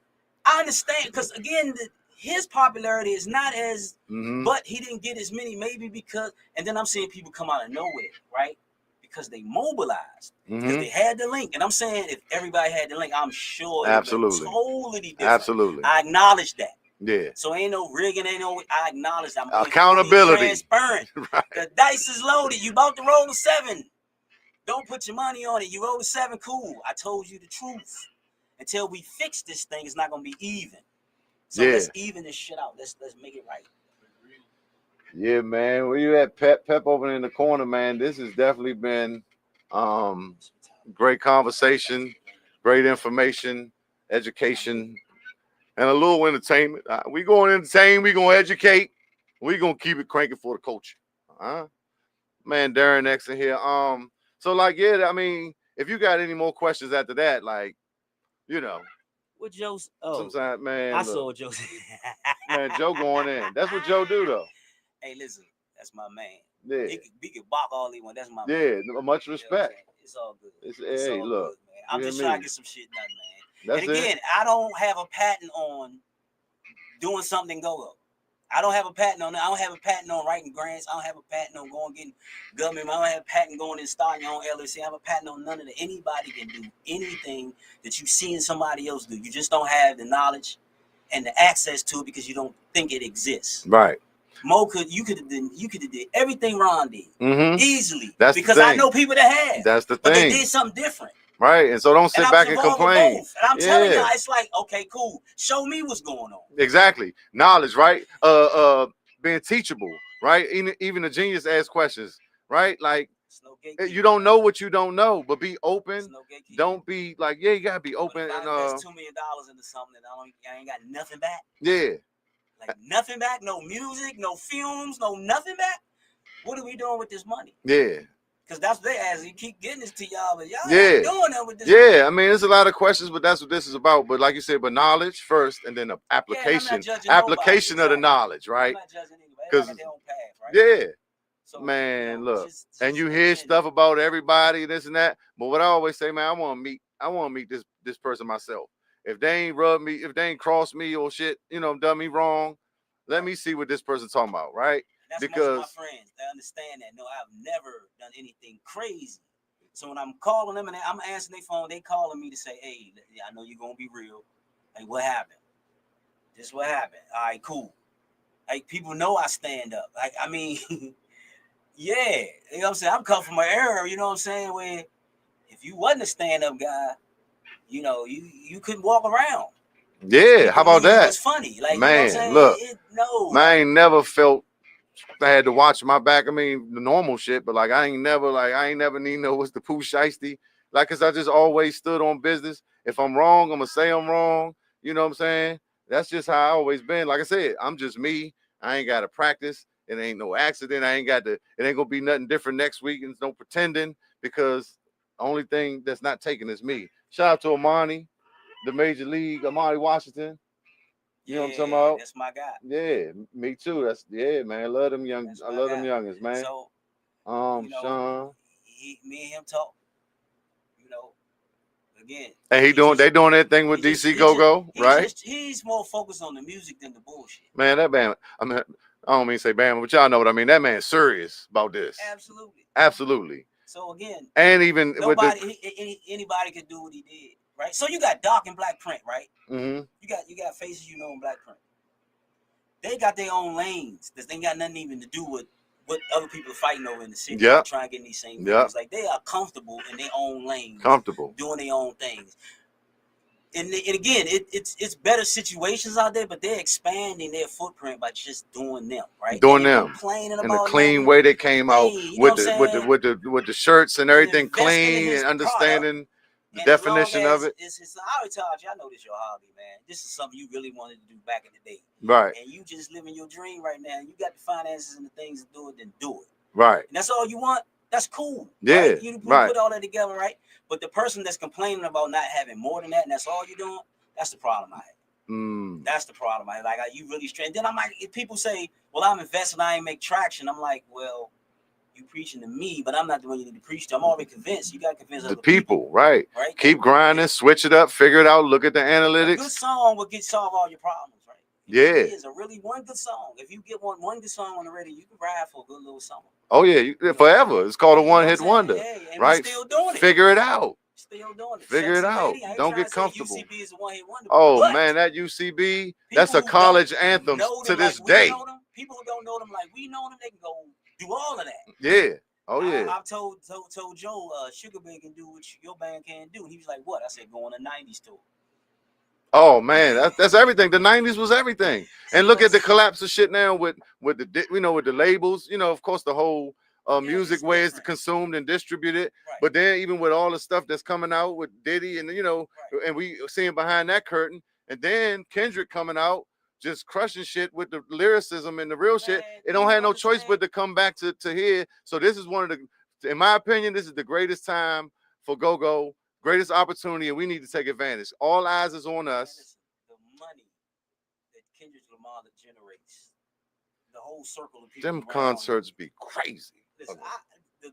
I understand, because again, his popularity is not as, but he didn't get as many, maybe because, and then I'm seeing people come out of nowhere, right? Because they mobilized, because they had the link. And I'm saying if everybody had the link, I'm sure it would be totally different. Absolutely. I acknowledge that. Yeah. So ain't no rigging, I acknowledge that. I'm accountability. Transparent. Right. The dice is loaded. You about to roll a 7. Don't put your money on it. You roll a 7, cool. I told you the truth. Until we fix this thing, it's not gonna be even. So let's even this shit out. Let's make it right. Yeah, man. Where you at, Pep? Pep over in the corner, man. This has definitely been Great conversation, great information, education, and a little entertainment. We going to entertain, we going to educate, we going to keep it cranking for the culture. Man, Darrin X in here. So like, yeah, I mean, if you got any more questions after that, like, you know, what Joe's? Oh, sometimes, man, I look, saw Joe. man, Joe going in. That's what Joe do, though. Hey, listen, that's my man. Yeah, he can bark all he want. That's my yeah, man. much respect. It's all good. It's, It's hey, all look, good, man. I'm just trying to get some shit done, man. That's and again, I don't have a patent on doing something go-go. I don't have a patent on that. I don't have a patent on writing grants. I don't have a patent on going getting government. I don't have a patent going and starting your own LLC. I have a patent on none of that. Anybody can do anything that you've seen somebody else do. You just don't have the knowledge and the access to it because you don't think it exists. Right. Mo you could have did everything Ron did easily. That's because I know people that have. That's the but thing. They did something different. Right, and so don't sit back and complain. And I'm telling y'all, it's like, okay, cool. Show me what's going on. Exactly, knowledge, right? Being teachable, right? Even a genius asks questions, right? Like, you don't know what you don't know, but be open. Don't be like, yeah, you gotta be open. If I invest $2 million into something and I ain't got nothing back. Yeah, like nothing back, no music, no films, no nothing back. What are we doing with this money? Yeah. Because that's what they ask. You keep getting this to y'all, but y'all ain't doing that with this. Yeah, I mean, there's a lot of questions, but that's what this is about. But like you said, but knowledge first, and then the application, application of the knowledge, right? Because yeah, so, man, look, just and you hear stuff about everybody, this and that. But what I always say, man, I want to meet this person myself. If they ain't rub me, if they ain't cross me or shit, done me wrong, let me see what this person's talking about, right? That's because most of my friends, they understand that. No, I've never done anything crazy. So when I'm calling them and I'm answering their phone, they calling me to say, hey, I know you're gonna be real. Like, what happened? This what happened. All right, cool. Like, people know I stand up. Like, I mean, yeah, you know what I'm saying? I'm coming from an era, you know what I'm saying, where if you wasn't a stand-up guy, you couldn't walk around. Yeah, how about that? It's funny. Like, man, you know look, no, I ain't never felt I had to watch my back. I mean, the normal shit, but like I ain't never need no what's the poo shiesty. Like, cause I just always stood on business. If I'm wrong, I'm gonna say I'm wrong. You know what I'm saying? That's just how I always been. Like I said, I'm just me. I ain't gotta practice. It ain't no accident. It ain't gonna be nothing different next week. And it's no pretending because the only thing that's not taken is me. Shout out to Amani, the Major League, Amani Washington. You know what I'm talking about? That's my guy. Yeah, me too. Man. I love them young. I love them youngins, man. So, Sean. Me and him talk. Again. And they doing that thing with DC Go-Go, right? He's more focused on the music than the bullshit. Man, that band. I mean, I don't mean to say band, but y'all know what I mean. That man's serious about this. Absolutely. So again, and even anybody could do what he did. Right, so you got dark and black print, right? Mm-hmm. You got faces in black print. They got their own lanes. This ain't got nothing even to do with what other people are fighting over in the city. Yeah, trying to get in these same things. Like, they are comfortable in their own lanes, doing their own things. And again, it's better situations out there, but they're expanding their footprint by just doing them, right? Doing them complaining in about the clean way they came out with the shirts and everything clean and understanding. The definition of it. I always tell you, I know this is your hobby, man. This is something you really wanted to do back in the day. Right. And you just living your dream right now. You got the finances and the things to do it, then do it. Right. And that's all you want. That's cool. Yeah. Right? You put all that together, right? But the person that's complaining about not having more than that, and that's all you're doing, that's the problem I have. That's the problem I have. Like, you really straight. Then I'm like, if people say, well, I'm investing, I ain't make traction. I'm like, well, you preaching to me, but I'm not the one you need to preach to. I'm already convinced. You got to convince other people. Right? Keep grinding, switch it up, figure it out, look at the analytics. A good song will solve all your problems, right? It is one good song. If you get one good song on the radio, you can ride for a good little summer. Oh yeah, forever. It's called a one-hit wonder, right? Still doing it. Figure it out. Still doing it. Figure it out. Don't get comfortable. UCB is a one-hit wonder. Oh man, that UCB, that's a college anthem to this day. People who don't know them like we know them, they can go do all of that. Yeah. Oh yeah. I told Joe, Sugar Bear can do what your band can't do. And he was like, "What?" I said, "Go on a '90s tour." Oh man, that's everything. The '90s was everything. And look at the collapse of shit now with the with the labels. Of course the whole music ways to consumed and distributed. Right. But then even with all the stuff that's coming out with Diddy and Right. and we seeing behind that curtain, and then Kendrick coming out just crushing shit with the lyricism and the real shit. It don't have no choice but to come back to here. So this is one of the, in my opinion, this is the greatest time for Go-Go, greatest opportunity, and we need to take advantage. All eyes is on us. The money that Kendrick Lamar generates, the whole circle of people. Them concerts be crazy. Listen,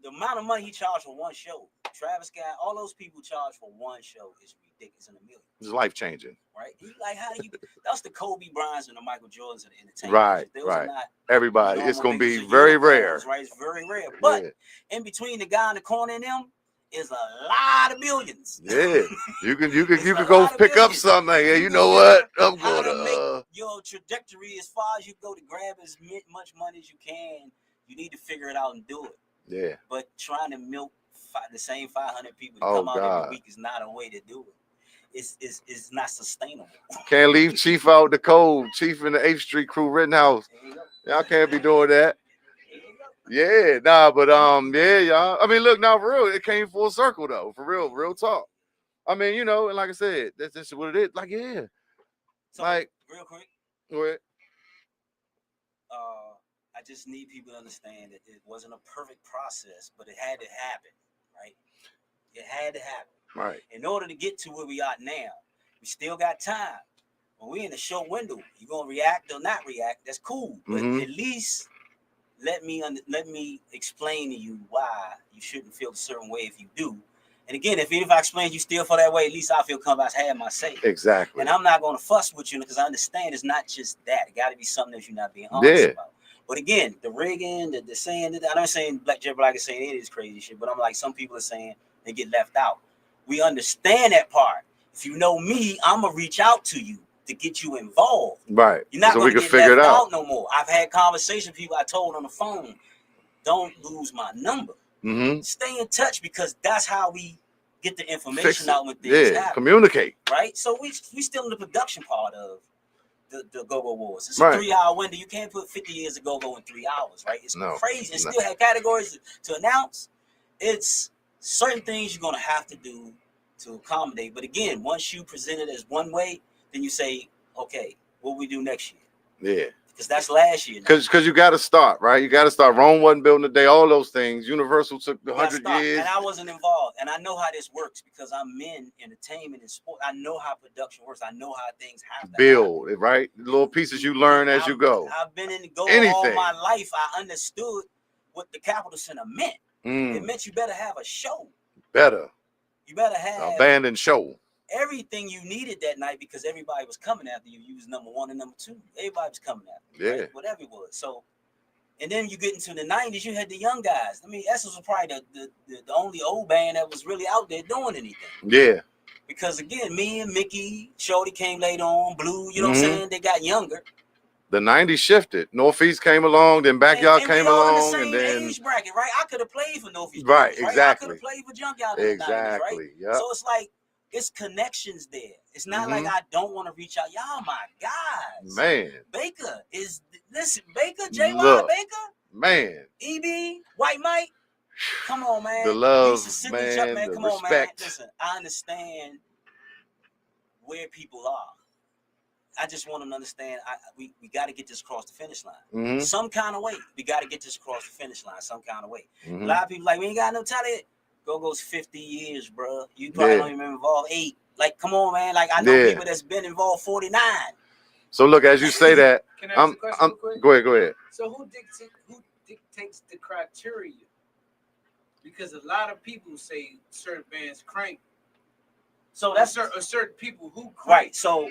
the amount of money he charged for one show, Travis Scott, all those people charge for one show is ridiculous in a million. It's life changing. Right? Like, how do you? That's the Kobe Bryants and the Michael Jordans of the entertainment. Right, right. Everybody, it's gonna be very rare. Right, it's very rare. But in between the guy in the corner and them is a lot of billions. Yeah, you can go pick up something. Like, yeah, you know what? I'm gonna make your trajectory as far as you go to grab as much money as you can. You need to figure it out and do it. Yeah. But trying to milk the same 500 people to come out every week is not a way to do it. It's not sustainable. Can't leave Chief out the cold. Chief in the 8th Street crew Rittenhouse. Y'all can't be doing that. Yeah, nah, but yeah, y'all. I mean, look, now for real, it came full circle though. For real talk. I mean, and like I said, that's just what it is. Like, yeah. So, like real quick. Go ahead. I just need people to understand that it wasn't a perfect process, but it had to happen, right? It had to happen. Right. In order to get to where we are now, we still got time. When we're in a short window, you're gonna react or not react. That's cool, but at least let me explain to you why you shouldn't feel a certain way if you do. And again, if I explain you still feel that way, at least I feel comfortable. I had my say. Exactly. And I'm not gonna fuss with you because I understand it's not just that. It got to be something that you're not being honest about. But again, the rigging, the saying, I'm not saying Black Jeff Black is saying it is crazy shit, but I'm like, some people are saying they get left out. We understand that part. If you know me, I'm gonna reach out to you to get you involved. Right. You're not so gonna we can get figure left it out no more. I've had conversations with people I told on the phone, don't lose my number. Stay in touch because that's how we get the information out when things happen. Communicate. Right? So we still in the production part of the Go-Go Wars. It's a 3-hour window. You can't put 50 years of Go-Go in 3 hours, right? It's crazy. And still have categories to announce. It's certain things you're going to have to do to accommodate. But again, once you present it as one way, then you say, okay, what we do next year? Yeah. Because that's last year. Because you got to start, right? You got to start. Rome wasn't building a day. All those things. Universal took 100 years. And I wasn't involved. And I know how this works because I'm in entertainment and sport. I know how production works. I know how things have to build it, right? Little pieces you learn as you go. I've been in the Go all my life. I understood what the Capitol Center meant. It meant you better have a show. You better have a band and show. Everything you needed that night because everybody was coming after you. You was number 1 and number 2. Everybody was coming after you. Yeah. Right? Whatever it was. So, and then you get into the 90s, you had the young guys. I mean, Essence was probably the only old band that was really out there doing anything. Yeah. Because again, me and Mickey, Shorty came later on, Blue, you know what I'm saying? They got younger. The 90s shifted. Northeast came along, then Backyard came along, in the same and then age bracket, right? I could have played for Northeast. Right, Right? exactly. I could have played for Junkyard in the 90s, right? Yep. So it's like it's connections there. It's not like I don't want to reach out. Y'all my guys. Man. Baker is Baker, JY Baker. Man. EB, White Mike. Come on, man. The love, man. The Come respect. on, man. Listen, I understand where people are. I just want them to understand we got to get this across the finish line. Some kind of way. We got to get this across the finish line some kind of way. A lot of people like, we ain't got no talent. Go-Go's 50 years, bro. You probably don't even involve 8. Like, come on, man. Like, I know people that's been involved 49. So look, as you say that, Can I ask a question real quick? Go ahead. So who dictates the criteria? Because a lot of people say certain bands crank. So that's certain people who crank. Right. So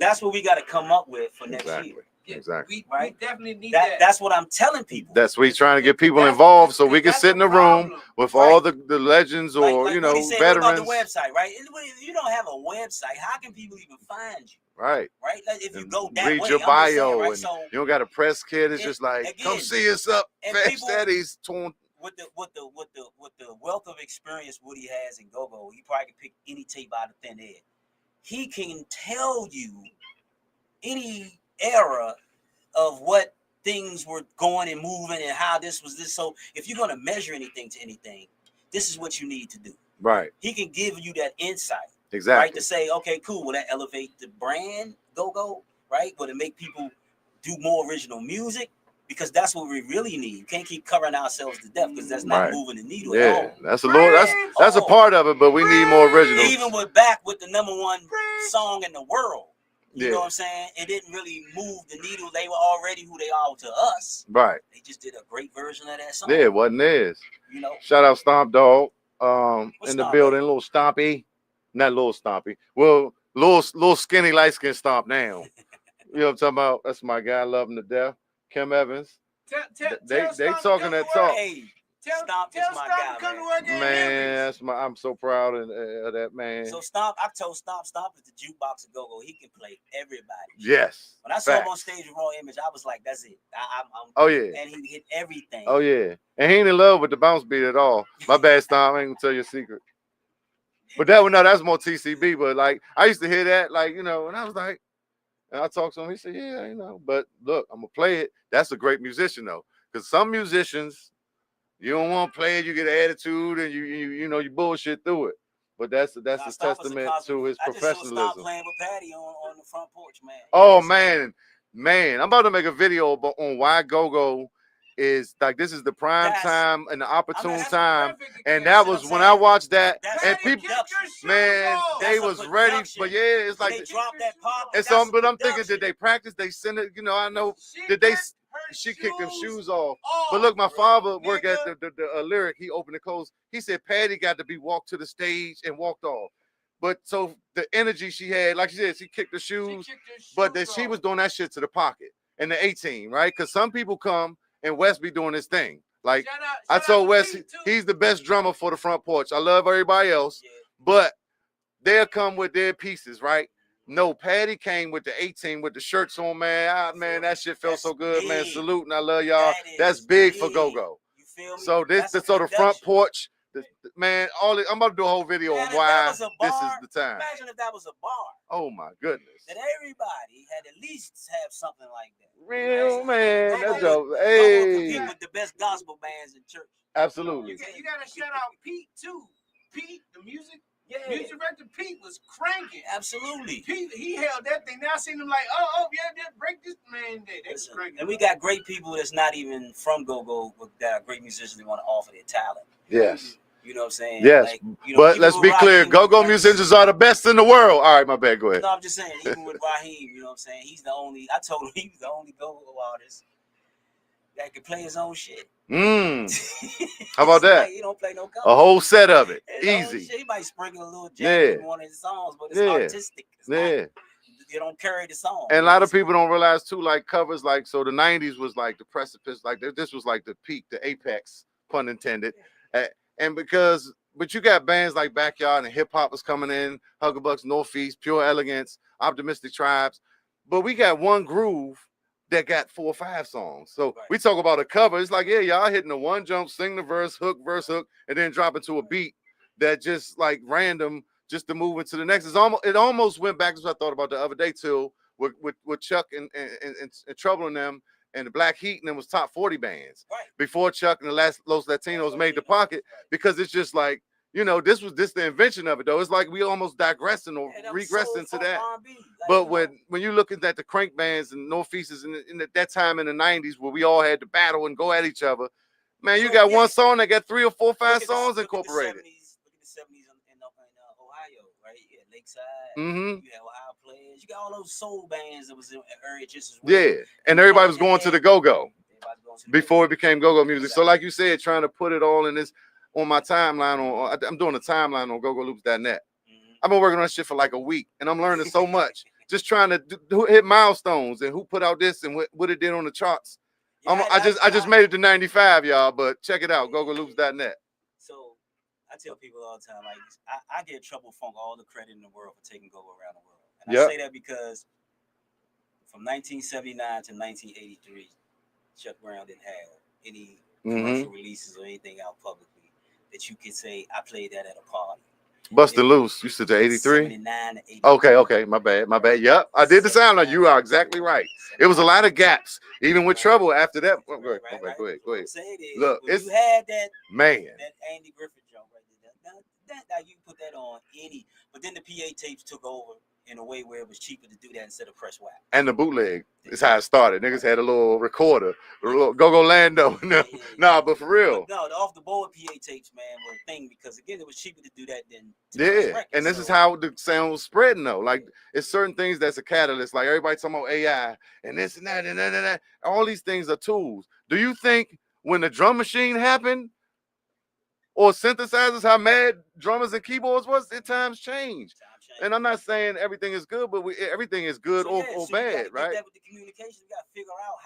that's what we got to come up with for next year. Yeah, exactly. We definitely need that. That's what I'm telling people. That's what he's trying to get people involved so we can sit in a room with all the legends or, like veterans. What about the website, right? If you don't have a website, how can people even find you? Right. Right? Like if you go that read way, your bio saying, right? and So, you don't got a press kit. It's just like, again, come see us up. Fast Daddy's torn. With the wealth of experience Woody has in Go-Go, he probably can pick any tape out of thin air. He can tell you any era of what things were going and moving and how this was this. So if you're gonna measure anything to anything, this is what you need to do. Right. He can give you that insight. Exactly. Right, to say, okay, cool. Will that elevate the brand Go-Go? Right? Will it make people do more original music? Because that's what we really need. You can't keep covering ourselves to death because that's not moving the needle at all. That's a little. That's a part of it, but we need more originals. Even with back with the #1 song in the world. You know what I'm saying? It didn't really move the needle. They were already who they are to us. Right. They just did a great version of that song. Yeah, it wasn't theirs. You know. Shout out Stomp Dog. What's In the Stomp, building, baby? little Stompy. Not little Stompy. Well, little skinny light skin Stomp now. You know what I'm talking about? That's my guy. I love him to death. Kim Evans. They talking that talk. Hey, Stomp is my guy, man. I'm so proud of that, man. So Stomp, I told Stomp is the jukebox of Go-Go. He can play everybody. Yes. When I saw him on stage with Raw Image, I was like, that's it. Oh yeah. And he hit everything. Oh yeah. And he ain't in love with the bounce beat at all. My bad, Stomp. I ain't gonna tell you a secret. But that's more TCB. But like I used to hear that, like, you know, and I was like, and I talked to him. He said, yeah, you know, but look, I'm gonna play it. That's a great musician though. Because some musicians, you don't want to play it, you get an attitude and you know you bullshit through it. But that's a testament to his professionalism. I just saw playing with Patty on the front porch, man. Oh man, I'm about to make a video on why Go-Go is like this is the prime time and the opportune time, and that was when I watched that, and people, man, they was ready. But yeah, it's like they dropped that pop. And so, but I'm thinking, did they practice? They send it, you know. I know. Did they? She kicked them shoes off. But look, my father worked at the Lyric. He opened and closed. He said Patty got to be walked to the stage and walked off. But so the energy she had, like she said, she kicked the shoes, but that she was doing that shit to the pocket and the 18, right? Because some people come and Wes be doing his thing. Like I told Wes, he's the best drummer for the front porch. I love everybody else, but they'll come with their pieces, right? No, Patty came with the 18 with the shirts on, man. Man, that shit felt so good, man. Salute, and I love y'all. That's big for Go-Go. You feel me? So the front porch, man. I'm about to do a whole video on why this is the time. Imagine if that was a bar. Oh my goodness. That everybody had at least have something like that. Real man. That's dope. Hey. Compete with the best gospel bands in church. Absolutely. You gotta shout out Pete too. Pete, the music director Pete was cranking. Absolutely. Pete, he held that thing. Now I seen him like, oh yeah, break this man. They was cranking. And we got great people that's not even from Go-Go, but that are great musicians that want to offer their talent. Yes. You know what I'm saying? Yes. Like, you know, but let's be clear, Go-Go musicians are the best in the world. All right, my bad. Go ahead. No, I'm just saying, even with Raheem, you know what I'm saying? He's the only, I told him he was the only Go-Go artist that could play his own shit. How about that? He don't play no covers. A whole set of it. Easy. He might sprinkle a little jazz in one of his songs, but it's artistic. It's not, you don't carry the song. And a lot of people don't realize too, like covers, like, so the 90s was like the precipice, like this was like the peak, the apex, pun intended. And but you got bands like Backyard and hip hop was coming in, Huggabucks, Northeast, Pure Elegance, Optimistic Tribes. But we got one groove that got 4 or 5 songs. So we talk about a cover. It's like, yeah, y'all hitting the one jump, sing the verse, hook, and then drop into a beat that just like random, just to move into the next. It almost went back to what I thought about the other day too, with Chuck and Trouble in them and the Black Heat, and them was top 40 bands before Chuck and the Los Latinos made the pocket, because it's just like, you know, this the invention of it though. It's like we almost digressing or regressing into that. But when you're looking at the crank bands and Northeasters in that time in the 90s where we all had to battle and go at each other, man, you got one song that got 3 or 4 or 5 songs incorporated. Look at the 70s in Ohio, right? Yeah, Lakeside. Mm-hmm. You had Ohio Players. You got all those soul bands that was in the area just as well. Yeah, and everybody was going to the Go-Go before it became Go-Go music. So like you said, trying to put it all in this on my timeline. I'm doing a timeline on GoGoLoops.net. I've been working on shit for like a week, and I'm learning so much. Just trying to hit milestones and who put out this and what it did on the charts. Yeah, I just made it to 95, y'all. But check it out, GoGoLoops.net. So I tell people all the time, like I get Trouble Funk all the credit in the world for taking Go-Go around the world, and I say that because from 1979 to 1983, Chuck Brown didn't have any commercial releases or anything out publicly that you could say I played that at a party. Bustin' Loose. You said to 83? 79 to 83. Okay. My bad. Yep. I did the sound on you. Are exactly right. It was a lot of gaps, even with Trouble after that. Go ahead. Go ahead. Look, it's, you had that, man. That Andy Griffith joke right there. Now you put that on any, but then the PA tapes took over in a way where it was cheaper to do that instead of press wax. And the bootleg is how it started. Niggas had a little recorder, a little Go-Go Lando. Nah, but for real. But no, the off the board PA tapes, man, were a thing because again, it was cheaper to do that than and this is how the sound was spreading though. Like it's certain things that's a catalyst. Like everybody talking about AI and this and that and that. All these things are tools. Do you think when the drum machine happened or synthesizers, how mad drummers and keyboards was, at times changed. And I'm not saying everything is good, but everything is good or bad, right? That with the communication, you got to figure out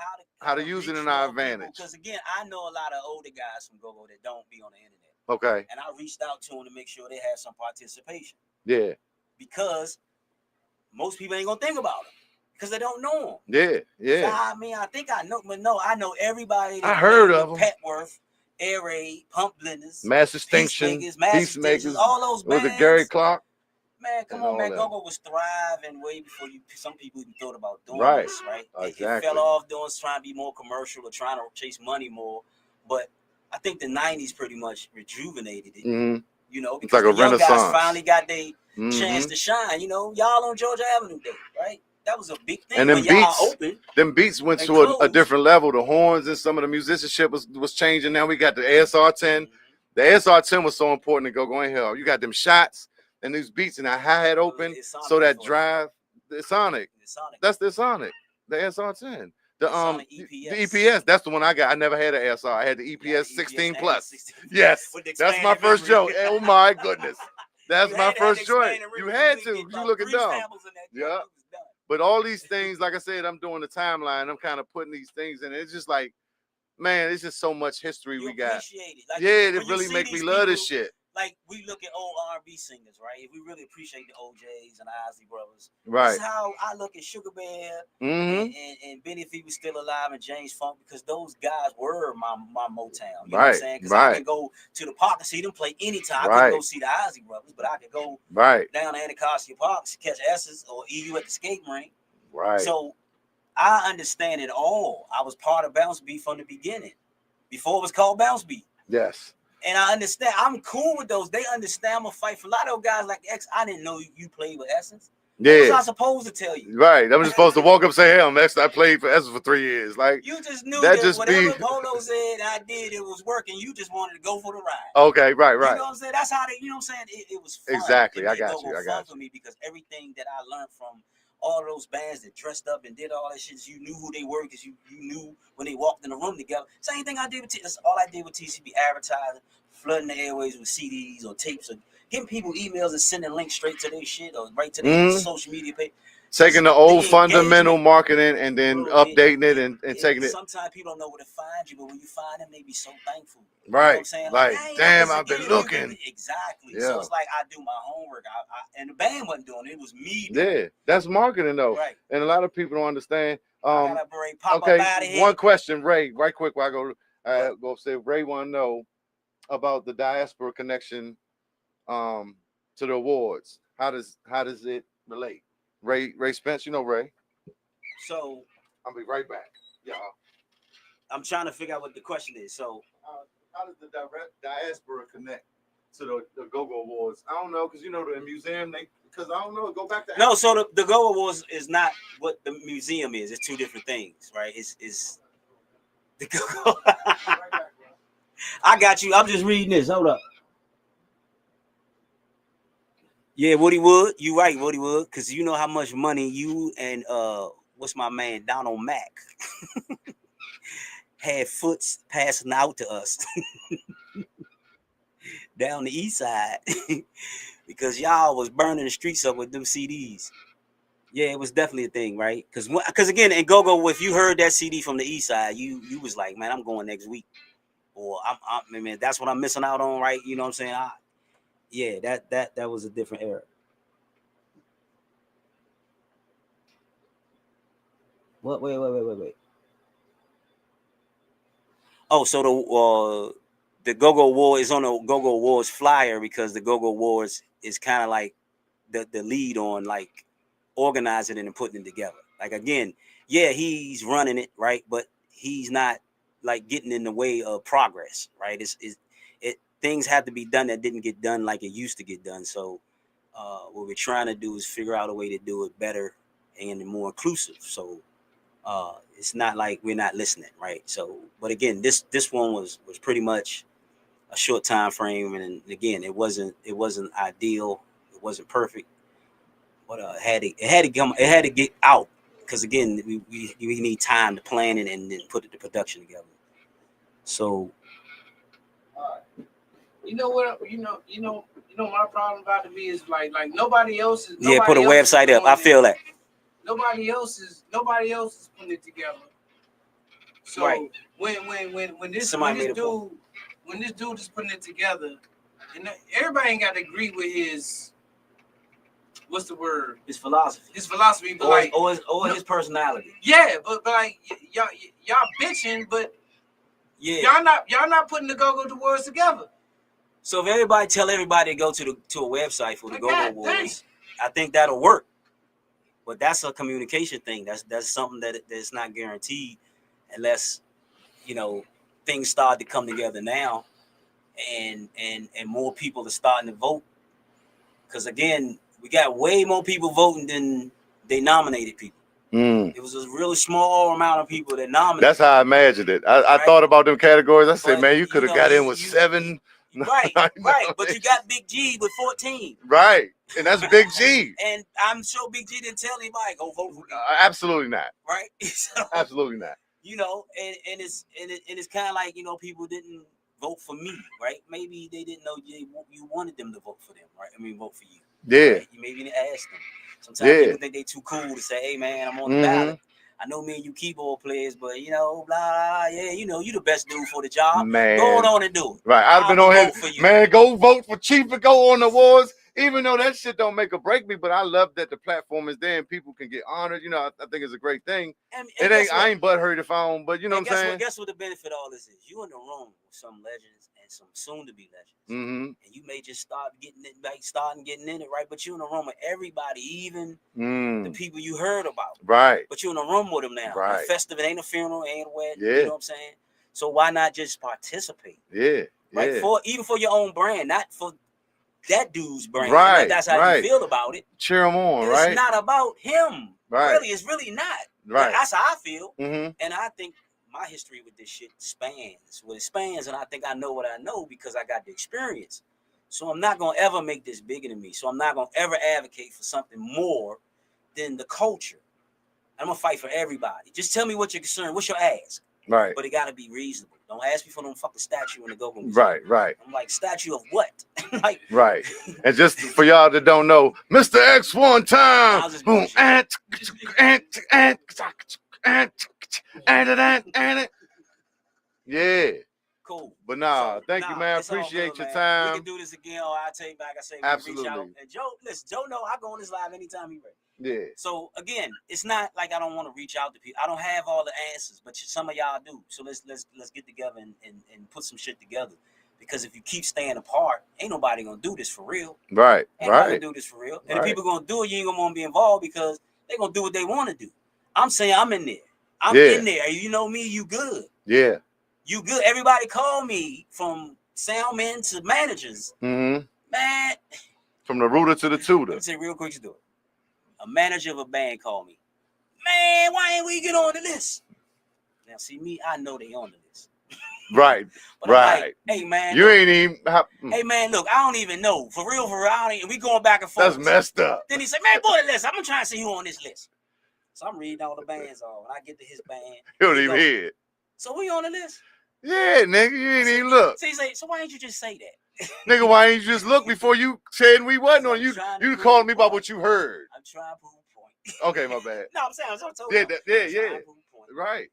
how to use it in our advantage. Because again, I know a lot of older guys from Go-Go that don't be on the internet. Okay. And I reached out to them to make sure they have some participation. Yeah. Because most people ain't gonna think about them because they don't know them. Yeah. So, I mean, I think I know, but no, I know everybody. I heard of them. Petworth, Air Raid, Pump Blenders, Mass Extinction, Peacemakers, all those bands. Was it Gary Clark? Man, come on, man. Go-Go was thriving way before some people even thought about doing this, right? Exactly. It fell off doing trying to be more commercial or trying to chase money more. But I think the 90s pretty much rejuvenated it. Mm-hmm. You know, because it's like a young renaissance. Guys finally got their chance to shine. You know, y'all on Georgia Avenue Day, right? That was a big thing. And them beats went to a different level. The horns and some of the musicianship was changing. Now we got the ASR-10. The ASR-10 was so important to Go-Go in here. You got them shots and these beats and a hi-hat open, so that drive, the Sonic. That's the Sonic, the ASR-10. The EPS, that's the one I got. I never had an ASR. I had the EPS 16 plus. Yes, that's my first joke. Oh my goodness, that's my first joint. You had to. You looking dumb. Yeah. But all these things, like I said, I'm doing the timeline. I'm kind of putting these things in. It's just like, man, it's just so much history we got. Like, yeah, it really make me love this shit. Like we look at old R&B singers, right? If we really appreciate the OJs and Isley Brothers, right? That's how I look at Sugar Bear and Benny if he was still alive and James Funk, because those guys were my Motown. You know what I'm saying? Because I can go to the park and see them play anytime. I couldn't go see the Isley Brothers, but I could go down to Anacostia Park to catch S's or EU at the skate rink. Right. So I understand it all. I was part of Bounce Beat from the beginning, before it was called Bounce Beat. Yes. And I understand. I'm cool with those. They understand I'm a fight for a lot of those guys like X. I didn't know you played with Essence. Yeah. What was I supposed to tell you? Right. I'm just supposed to walk up and say, hey, I'm X. I played for Essence for 3 years. Like, you just knew that whatever Polo said I did, it was working. You just wanted to go for the ride. Okay, right. You know what I'm saying? That's how you know what I'm saying? It was fun. Exactly. I got you. For me because everything that I learned from all of those bands that dressed up and did all that shit, you knew who they were because you knew when they walked in the room together. Same thing I did with that's all I did with TCB, advertising, flooding the airways with CDs or tapes, or giving people emails and sending links straight to their shit or right to their social media page. Taking the old fundamental marketing and then updating it and taking it. Sometimes people don't know where to find you, but when you find them, they be so thankful. Right. You know what I'm saying? Like damn, I've been looking. Exactly. Yeah. So it's like I do my homework. And the band wasn't doing it. It was me. Yeah, that's marketing though. Right. And a lot of people don't understand. Okay, one question, Ray, right quick while I go upstairs. Ray want to know about the diaspora connection to the awards. How does it relate? Ray Spence, you know Ray. So I'll be right back, y'all. I'm trying to figure out what the question is. So how does the diaspora connect to the Go-Go Awards? I don't know, because you know the museum because I don't know, go back to no. So the Go Awards is not what the museum is. It's two different things, right? It's the Go. I got you. I'm just reading this. Hold up. Yeah, Woody Wood. You right, Woody Wood, because you know how much money you and what's my man Donald Mack had foots passing out to us down the east side because y'all was burning the streets up with them CDs. Yeah, it was definitely a thing, right? Because again, in Go-Go, if you heard that CD from the east side, you was like, man, I'm going next week, or I mean, that's what I'm missing out on, right? You know what I'm saying? Yeah, that was a different era. What? Wait. Oh, so the Go-Go War is on the Go-Go Wars flyer because the Go-Go Wars is kind of like the lead on like organizing it and putting it together. Like again, yeah, he's running it, right? But he's not like getting in the way of progress, right? It things have to be done that didn't get done like it used to get done. So what we're trying to do is figure out a way to do it better and more inclusive. So it's not like we're not listening, right? So, but again, this one was pretty much a short time frame, and again, it wasn't ideal, it wasn't perfect, but it had to get out because again, we need time to plan it and then put the production together. So, you know what? You know, my problem about it is like nobody else is. Yeah, put a website up. I feel that. Nobody else is putting it together. So right. when this dude is putting it together, and everybody ain't got to agree with his, what's the word? His philosophy. But or his personality. Yeah, but like y'all bitching, but yeah, y'all not putting the Go-Go Wars together. So if everybody tell everybody to go to a website for the Go-Go Wars, I think that'll work. But that's a communication thing. That's something that's not guaranteed unless, things start to come together now and more people are starting to vote. Because again, we got way more people voting than they nominated people. It was a really small amount of people that nominated. That's how I imagined it. I thought about them categories. I said, man, you could have got in with 7. Right. But you got Big G with 14. Right. And that's Big G. And I'm sure Big G didn't tell anybody go vote for me. Absolutely not. Right. So, absolutely not. And it's kind of like, people didn't vote for me, right? Maybe they didn't know you wanted them to vote for them, right? I mean, vote for you. Yeah. Right? You maybe ask them. Sometimes people think they too cool to say, hey, man, I'm on the ballot. I know me and you keyboard players, but blah, yeah, you the best dude for the job. Man. Go on and do it. Right. I've been on here. Man, go vote for Chief and go on the awards. Even though that shit don't make or break me, but I love that the platform is there and people can get honored. I think it's a great thing. And I ain't butthurt if I don't, but you know what I'm saying? Guess what the benefit of all this is? You in the room with some legends and some soon-to-be legends. And you may just start getting in it, right? But you're in the room with everybody, even the people you heard about. Right. But you're in the room with them now. Right. The festive, it ain't a funeral, it ain't a wedding. Yeah. You know what I'm saying? So why not just participate? Yeah. Right? Yeah. Even for your own brand, not for that dude's brand. Right. That's how you feel about it. Cheer him on, and right? It's not about him. Right. Really, it's really not. Right. That's how I feel. And I think my history with this shit spans. Well, it spans, and I think I know what I know because I got the experience. So I'm not going to ever make this bigger than me. So I'm not going to ever advocate for something more than the culture. I'm going to fight for everybody. Just tell me what you're concerned. What's your ask? Right. But it got to be reasonable. Don't ask me for no fucking statue in the Go-Go. Right. I'm like, statue of what? Like, right. And just for y'all that don't know, Mr. X one time. Boom. Yeah. Cool. But thank you, man. Appreciate good, your man. time. We can do this again, or I'll take back. I say absolutely. Reach out. And Joe know I go on this live anytime he ready. Yeah. So again, it's not like I don't want to reach out to people. I don't have all the answers, but some of y'all do. So let's get together and put some shit together. Because if you keep staying apart, ain't nobody gonna do this for real. Right. Ain't nobody gonna do this for real. And if people gonna do it, you ain't gonna want to be involved because they gonna do what they want to do. I'm saying I'm in there. I'm in there. You know me, you good. Yeah. You good. Everybody call me from soundmen to managers. Man. From the rooter to the tutor. Let me say real quick to do it. A manager of a band called me. Man, why ain't we get on the list? Now, see me, I know they on the list. Right. But right. Like, hey, man. You look, ain't even. Hey, man, look, I don't even know. For real, I don't even. We going back and forth. That's messed up. Then he said, man, boy, the list. I'm trying to see who on this list. So I'm reading all the bands off. When I get to his band. You don't even hear it. So we on the list? Yeah, nigga, you ain't even look. So he say, so why ain't you just say that? Nigga, why ain't you just look before you said we wasn't on you? You called me about what you heard. I'm trying to prove a point. Okay, my bad. No, I'm saying, I'm told yeah. Right.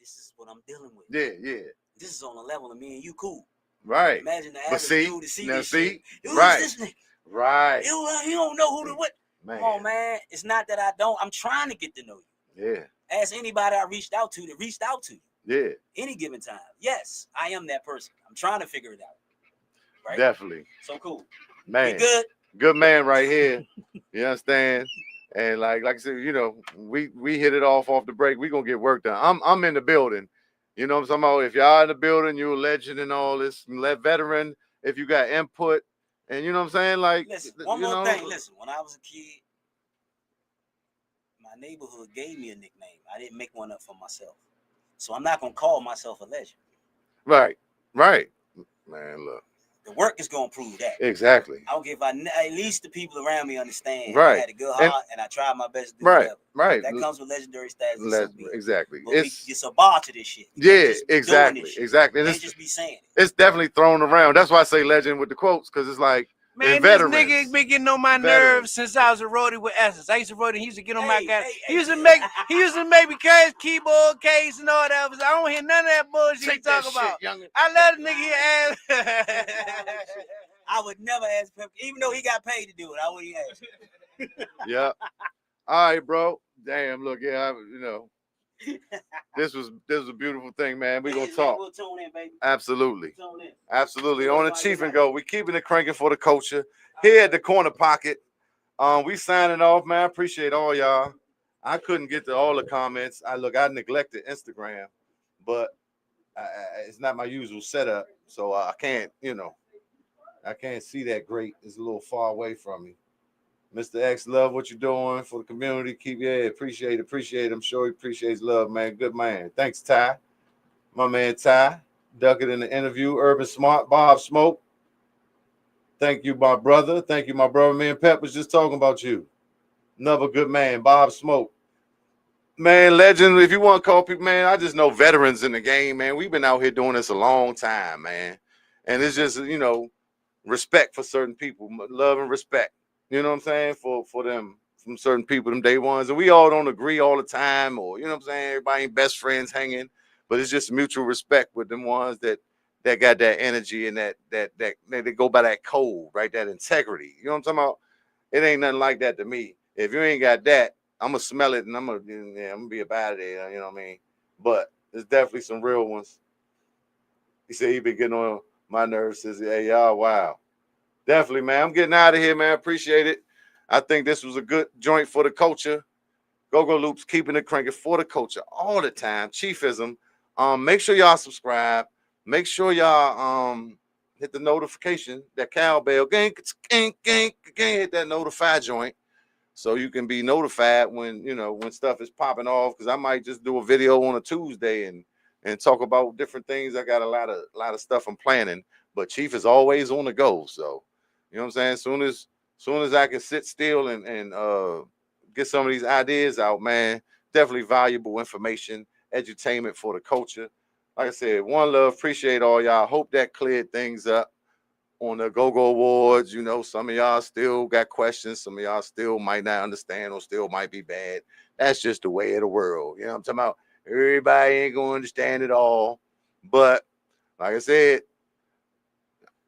This is what I'm dealing with. Yeah. This is on a level of me and you cool. Right. Imagine the average dude to see this shit. Right. This nigga? Right. You don't know who to what. Man. Come on, man. It's not that I don't. I'm trying to get to know you. Yeah. Ask anybody I reached out to that reached out to you. Yeah. Any given time. Yes, I am that person. I'm trying to figure it out. Right? Definitely. So cool. Man. We good. Good man right here. You understand? And like I said, you know, we hit it off the break. We gonna get work done. I'm in the building. You know what I'm talking about? If y'all in the building, you're a legend and all this. Let veteran, if you got input, and you know what I'm saying? Like, listen, one more thing. Listen, when I was a kid, my neighborhood gave me a nickname. I didn't make one up for myself. So I'm not gonna call myself a legend. Right. Right. Man, look. The work is gonna prove that. Exactly. I don't give at least the people around me understand. Right. I had a good heart and I tried my best to do right. whatever. Right. That comes with legendary status. Exactly. But it's a bar to this shit. Exactly. Exactly. You And can't just be saying it. It's definitely thrown around. That's why I say legend with the quotes, because it's like, man, this nigga been getting on my nerves since I was a roadie with Essence. I used to roadie. He used to get on my guy. He used to make me carry his keyboard case and all that. I don't hear none of that bullshit he talk about. I love the nigga. I would never ask Pep, even though he got paid to do it. I wouldn't ask. Yeah. All right, bro. Damn. Look, yeah. You know, this was a beautiful thing, man. We gonna talk. We'll tune in, baby. Absolutely. Tune in. Absolutely. On the Chief and Go. We keeping it cranking for the culture here at the Corner Pocket. We signing off, man. I appreciate all y'all. I couldn't get to all the comments. I neglected Instagram, but it's not my usual setup, so I can't, I can't see that great. It's a little far away from me. Mr. X, love what you're doing for the community. Appreciate it. I'm sure he appreciates love, man. Good man. Thanks, Ty. My man Ty. Duckett in the interview. Urban Smart. Bob Smoke. Thank you, my brother. Thank you, my brother. Me and Pep was just talking about you. Another good man, Bob Smoke. Man, legend, if you want to call people, man, I just know veterans in the game, man. We've been out here doing this a long time, man. And it's just, respect for certain people, love and respect. You know what I'm saying? For them, from certain people, them day ones. And we all don't agree all the time, or, you know what I'm saying? Everybody ain't best friends hanging. But it's just mutual respect with them ones that got that energy and that they go by that code, right? That integrity. You know what I'm talking about? It ain't nothing like that to me. If you ain't got that, I'm gonna smell it and I'm gonna be about it. You know what I mean? But there's definitely some real ones. He said he been getting on my nerves. Says, hey, y'all, wow. Definitely, man. I'm getting out of here, man. Appreciate it. I think this was a good joint for the culture. Go-Go Loops, keeping it cranking for the culture all the time. Chiefism. Make sure y'all subscribe. Make sure y'all hit the notification, that cowbell. Gang, hit that notify joint so you can be notified when stuff is popping off. Because I might just do a video on a Tuesday and talk about different things. I got a lot of stuff I'm planning, but Chief is always on the go. So you know what I'm saying? Soon as I can sit still and get some of these ideas out, man, definitely valuable information, edutainment for the culture. Like I said, one love, appreciate all y'all. Hope that cleared things up on the Go-Go Awards. Some of y'all still got questions. Some of y'all still might not understand or still might be bad. That's just the way of the world. You know what I'm talking about? Everybody ain't going to understand it all. But like I said,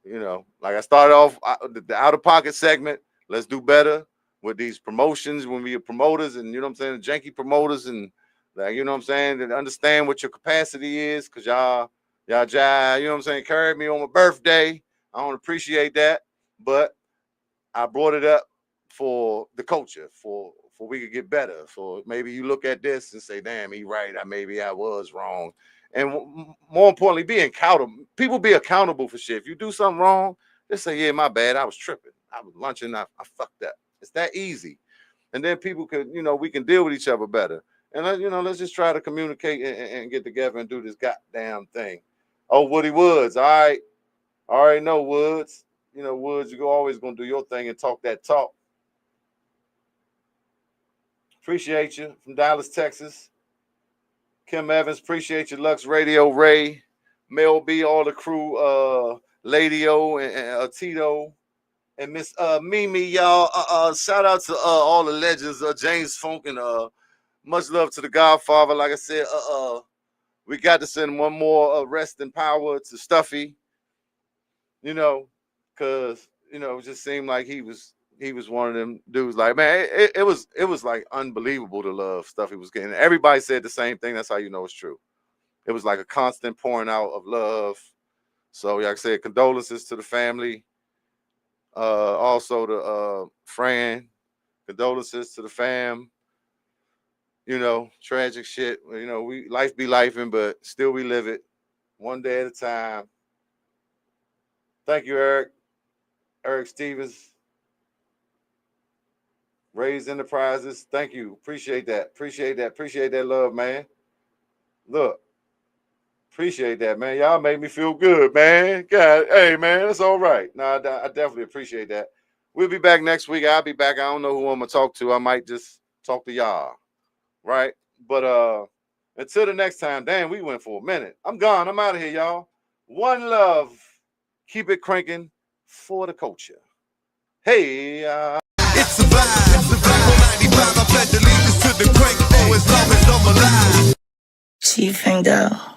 like I started off the out-of-pocket segment, let's do better with these promotions when we are promoters and, the janky promoters and, you know what I'm saying, and understand what your capacity is, because y'all jive, carried me on my birthday. I don't appreciate that, but I brought it up for the culture, for we could get better. For maybe you look at this and say, damn, he right. Maybe I was wrong. And more importantly, be accountable. People be accountable for shit. If you do something wrong, just say, yeah, my bad. I was tripping. I was lunching. I fucked up. It's that easy. And then people could, we can deal with each other better. And, let's just try to communicate and get together and do this goddamn thing. Oh, Woody Woods. All right. I already know, Woods. Woods, you're always going to do your thing and talk that talk. Appreciate you from Dallas, Texas. Kim Evans, appreciate you. Lux Radio, Ray, Mel B, all the crew, Lady O and Tito, and Miss Mimi, y'all. Shout out to all the legends, James Funk, and much love to the Godfather. Like I said, we got to send one more rest in power to Stuffy. Because it just seemed like he was one of them dudes. Like, man, it was like unbelievable the love stuff he was getting. Everybody said the same thing. That's how you know it's true. it was like a constant pouring out of love. So, like I said, condolences to the family. Also to Fran, condolences to the fam. You know, tragic shit. You know, life be lifing, but still we live it one day at a time. Thank you, Eric. Eric Stevens. Raised Enterprises. Thank you. Appreciate that. Appreciate that. Appreciate that love, man. Look. Appreciate that, man. Y'all made me feel good, man. God, hey, man, that's all right. No, I definitely appreciate that. We'll be back next week. I'll be back. I don't know who I'm gonna talk to. I might just talk to y'all, right? But until the next time, damn, we went for a minute. I'm gone. I'm out of here, y'all. One love. Keep it cranking for the culture. Hey, it's a vibe. It's a vibe. 95, I pledge allegiance to the crank. Oh, as long as I'm alive. Chief and Go.